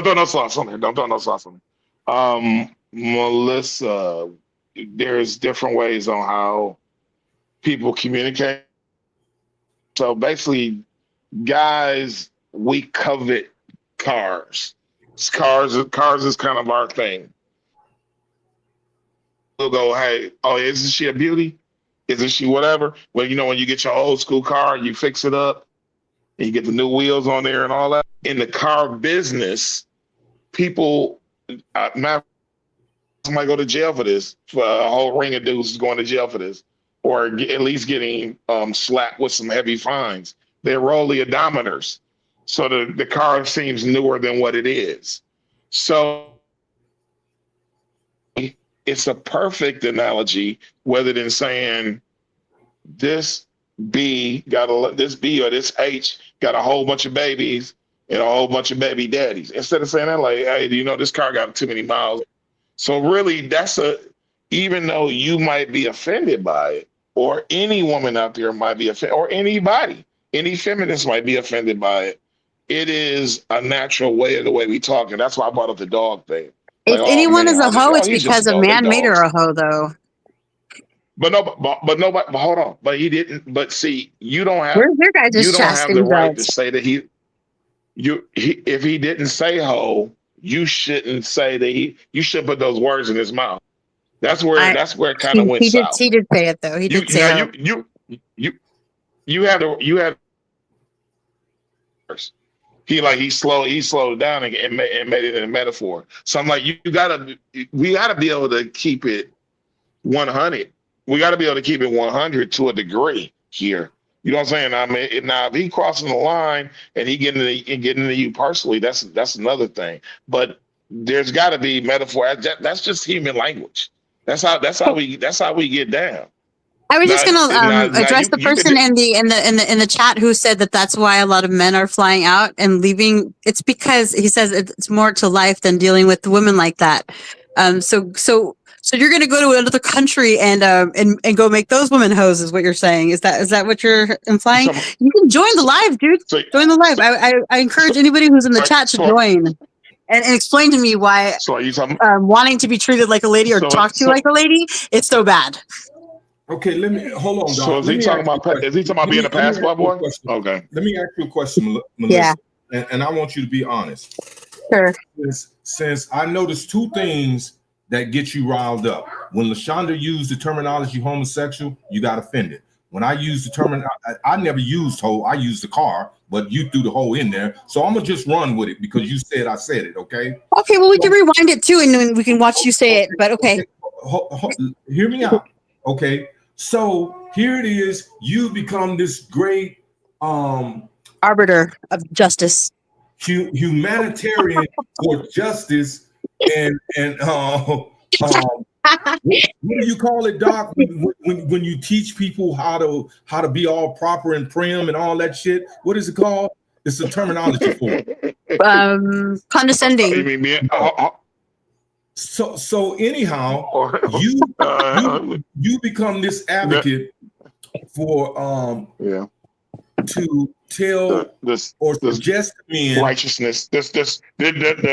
throw no sauce on there. Don't throw no sauce on there. Melissa, there's different ways on how people communicate. So basically, guys, we covet cars. Cars is kind of our thing. We'll go, hey, oh, isn't she a beauty? Isn't she whatever? Well, you know, when you get your old school car, you fix it up, and you get the new wheels on there and all that. In the car business, people, somebody go to jail for this. For a whole ring of dudes is going to jail for this, or at least getting slapped with some heavy fines. They roll the odometers, so the car seems newer than what it is. So it's a perfect analogy, rather than saying this B or this H got a whole bunch of babies and a whole bunch of baby daddies. Instead of saying that, like, hey, do you know this car got too many miles? So really, even though you might be offended by it, or any woman out there might be offended, or anybody, any feminist might be offended by it, it is a natural way of the way we talk. And that's why I brought up the dog thing. If Like, oh, anyone man, is a hoe, it's he's because just a man dog. made her a hoe, though. But hold on. But he didn't. But see, you don't have. Where's your guys' You don't have the chastity right to belts? say that if he didn't say hoe, you shouldn't say that you should put those words in his mouth. That's where it kind of went He did. south. He did say it though. He did say it. You have he slowed down and made it a metaphor. So I'm like, we gotta be able to keep it 100. We got to be able to keep it 100 to a degree here. You know what I'm saying? I mean, now if he crossing the line and he getting to you personally, that's another thing. But there's got to be metaphor. That's just human language. That's how we get down. I was just Now- gonna now address you- the you could person do- in the chat who said that that's why a lot of men are flying out and leaving. It's because he says it's more to life than dealing with women like that. So you're gonna go to another country and go make those women hoes is what you're saying? Is that what you're implying? So- You can join the live, dude. So, Join the live. I encourage anybody who's in the chat to So- join. and explain to me why So are you talking? wanting to be treated like a lady or So- talked to so- like a lady is so bad. Okay, let me hold on, Doc. So is Let he me talking ask you a about? question. Is he talking about Let being me- a let me ask passport you a boy? question. Okay. Let me ask you a question, Melissa. Yeah. And I want you to be honest. Sure. Since I noticed two things that get you riled up. When LaShonda used the terminology homosexual, you got offended. When I used the terminology, I never used hoe, I used the car, but you threw the hoe in there. So I'm gonna just run with it because you said I said it, okay? Okay, well, we can rewind it too, and then we can watch you say it. But okay. Hear me out. Okay. So here it is. You become this great Arbiter of justice. humanitarian for justice and what do you call it, Doc? When you teach people how to be all proper and prim and all that shit, what is it called? It's the terminology for it. You Condescending. mean me? So anyhow, Or- you become this advocate for yeah. to tell This or suggest to men. righteousness. The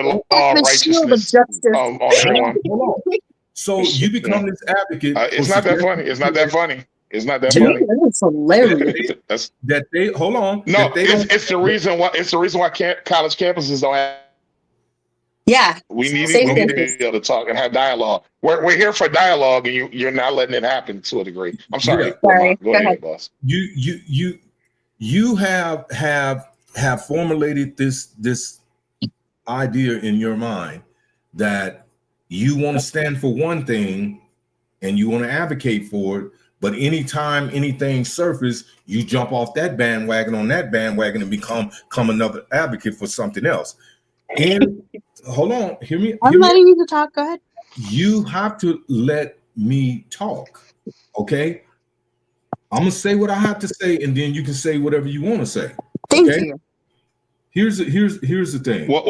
law of The shield of righteousness justice. on everyone. Hold on. So you become this advocate. It's for not that suggesting funny. It's not that funny. It's not that To me, funny. that is hilarious. That's that they hold on. no. that they don't. It's the reason why. It's the reason why college campuses don't have. Yeah. We need Safe to be spaces. able to talk and have dialogue. We're here for dialogue, and you're not letting it happen to a degree. I'm sorry. Yeah. Sorry. Go Go ahead, ahead. boss. You have formulated this idea in your mind that you want to stand for one thing and you want to advocate for it, but anytime anything surfaces, you jump off that bandwagon and become another advocate for something else. And hold on, hear me. I'm hear me letting you to talk. Go ahead. You have to let me talk, okay? I'm gonna say what I have to say, and then you can say whatever you want to say. Thank Okay. you. Here's the thing. What?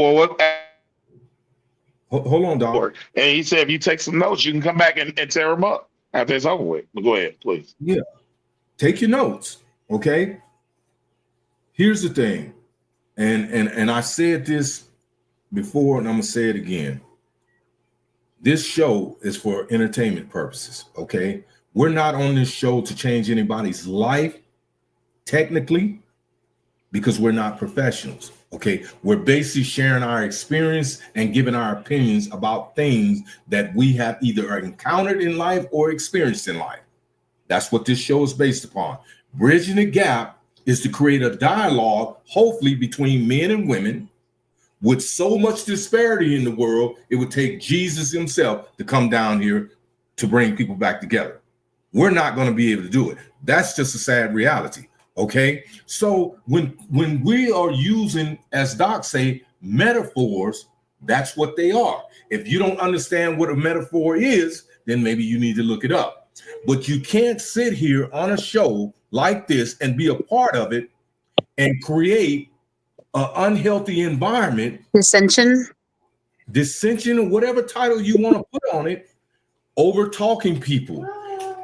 Hold on, dog. And he said, if you take some notes, you can come back and tear them up after it's over with. But go ahead, please. Take your notes, okay? Here's the thing, and I said this before, and I'm gonna say it again. This show is for entertainment purposes, okay? We're not on this show to change anybody's life, technically, because we're not professionals, okay? We're basically sharing our experience and giving our opinions about things that we have either encountered in life or experienced in life. That's what this show is based upon. Bridging the Gap is to create a dialogue, hopefully between men and women. With so much disparity in the world, it would take Jesus himself to come down here to bring people back together. We're not going to be able to do it. That's just a sad reality. Okay. So when we are using, as Doc say, metaphors, that's what they are. If you don't understand what a metaphor is, then maybe you need to look it up. But you can't sit here on a show like this and be a part of it and create an unhealthy environment, Dissension. or whatever title you want to put on it, over talking people,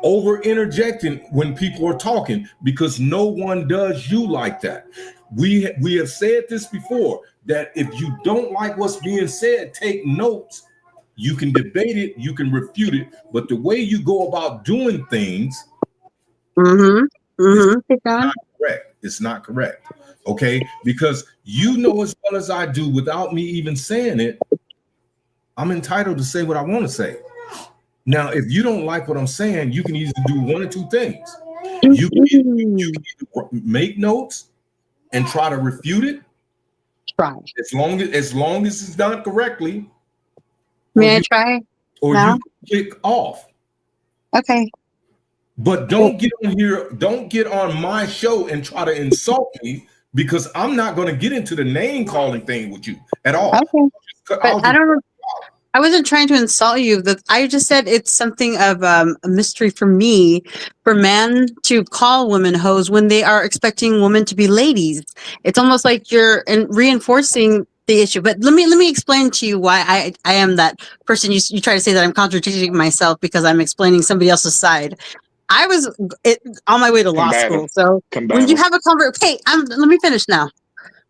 over interjecting when people are talking, because no one does you like that. We have said this before, that if you don't like what's being said, take notes. You can debate it, you can refute it, but the way you go about doing things Keep going. correct. It's not correct. Okay, because you know as well as I do, without me even saying it, I'm entitled to say what I want to say. Now, if you don't like what I'm saying, you can either do one or two things. You can either make notes and try to refute it, Try. as long as it's done correctly, May I try? or now? you click off. Okay. But don't get on here, don't get on my show and try to insult me, because I'm not going to get into the name calling thing with you at all. Okay. But I don't. I wasn't trying to insult you. That I just said it's something of a mystery for me, for men to call women hoes when they are expecting women to be ladies. It's almost like you're reinforcing the issue. But let me explain to you why I am that person. You try to say that I'm contradicting myself because I'm explaining somebody else's side. I was on my way to law school. So when you have a conversation, let me finish now.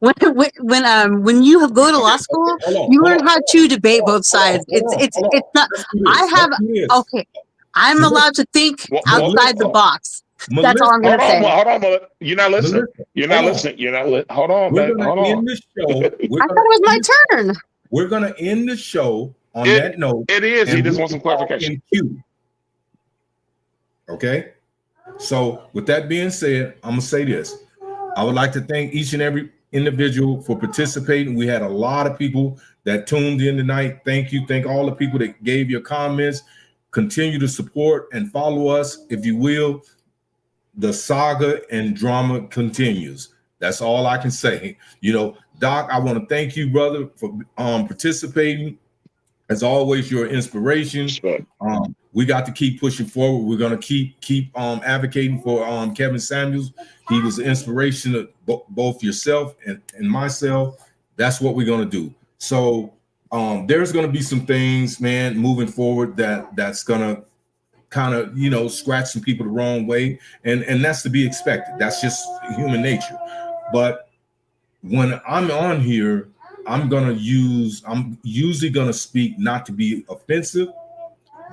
when you go to law school, Hold on, you hold learn on, how to debate both sides. hold on, hold on. It's not. Let's do this. I have Let's do this. okay. I'm allowed to think Well, outside the box. That's all I'm hold gonna say. on, hold on, Melissa. You're not listening. Melissa, You're not hold on. listening. You're not listening. Hold on, We're babe. gonna Hold end on. the show. I thought it was my turn. We're gonna end the show on It- that note. It is. He and just we wants some will talk clarification. in queue. Okay. So with that being said, I'm gonna say this. I would like to thank each and every individual for participating. We had a lot of people that tuned in tonight. Thank you. Thank all the people that gave your comments. Continue to support and follow us, if you will. The saga and drama continues. That's all I can say. You know, Doc, I want to thank you, brother, for participating. As always, you're an inspiration. Respect. We got to keep pushing forward. We're gonna keep advocating for Kevin Samuels. He was an inspiration to both yourself and myself. That's what we're gonna do. So there's gonna be some things, man, moving forward that's gonna kind of, you know, scratch some people the wrong way, and that's to be expected. That's just human nature. But when I'm on here, I'm usually gonna speak not to be offensive,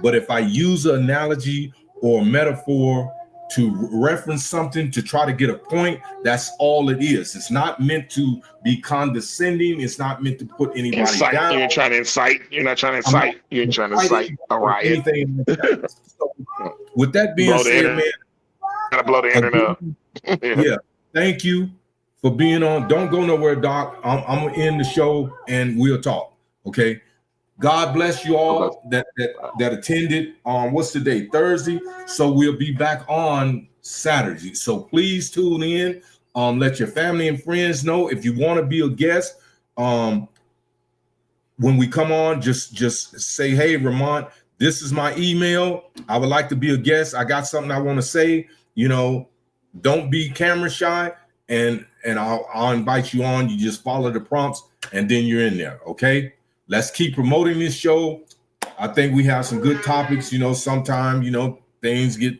but if I use an analogy or a metaphor to reference something to try to get a point, that's all it is. It's not meant to be condescending. It's not meant to put anybody Incite. down. You ain't trying to incite. You're not trying to I'm not incite. You're trying to incite a or riot. anything like that. So, with that being Blow the said, internet. man, Gotta blow the internet up. yeah, thank you for being on. Don't go nowhere, Doc. I'm gonna end the show and we'll talk. Okay. God bless you all that attended on what's the day? Thursday. So we'll be back on Saturday. So please tune in. Let your family and friends know if you want to be a guest. When we come on, just say, hey, Ramon, this is my email. I would like to be a guest. I got something I want to say. You know, don't be camera shy, and I'll invite you on. You just follow the prompts, and then you're in there. Okay. Let's keep promoting this show. I think we have some good topics. You know, sometimes, you know, things get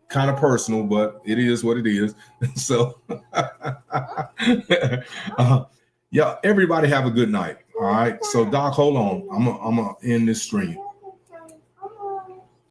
kind of personal, but it is what it is. So, yeah, everybody have a good night. All right. So, Doc, hold on. I'm gonna end this stream.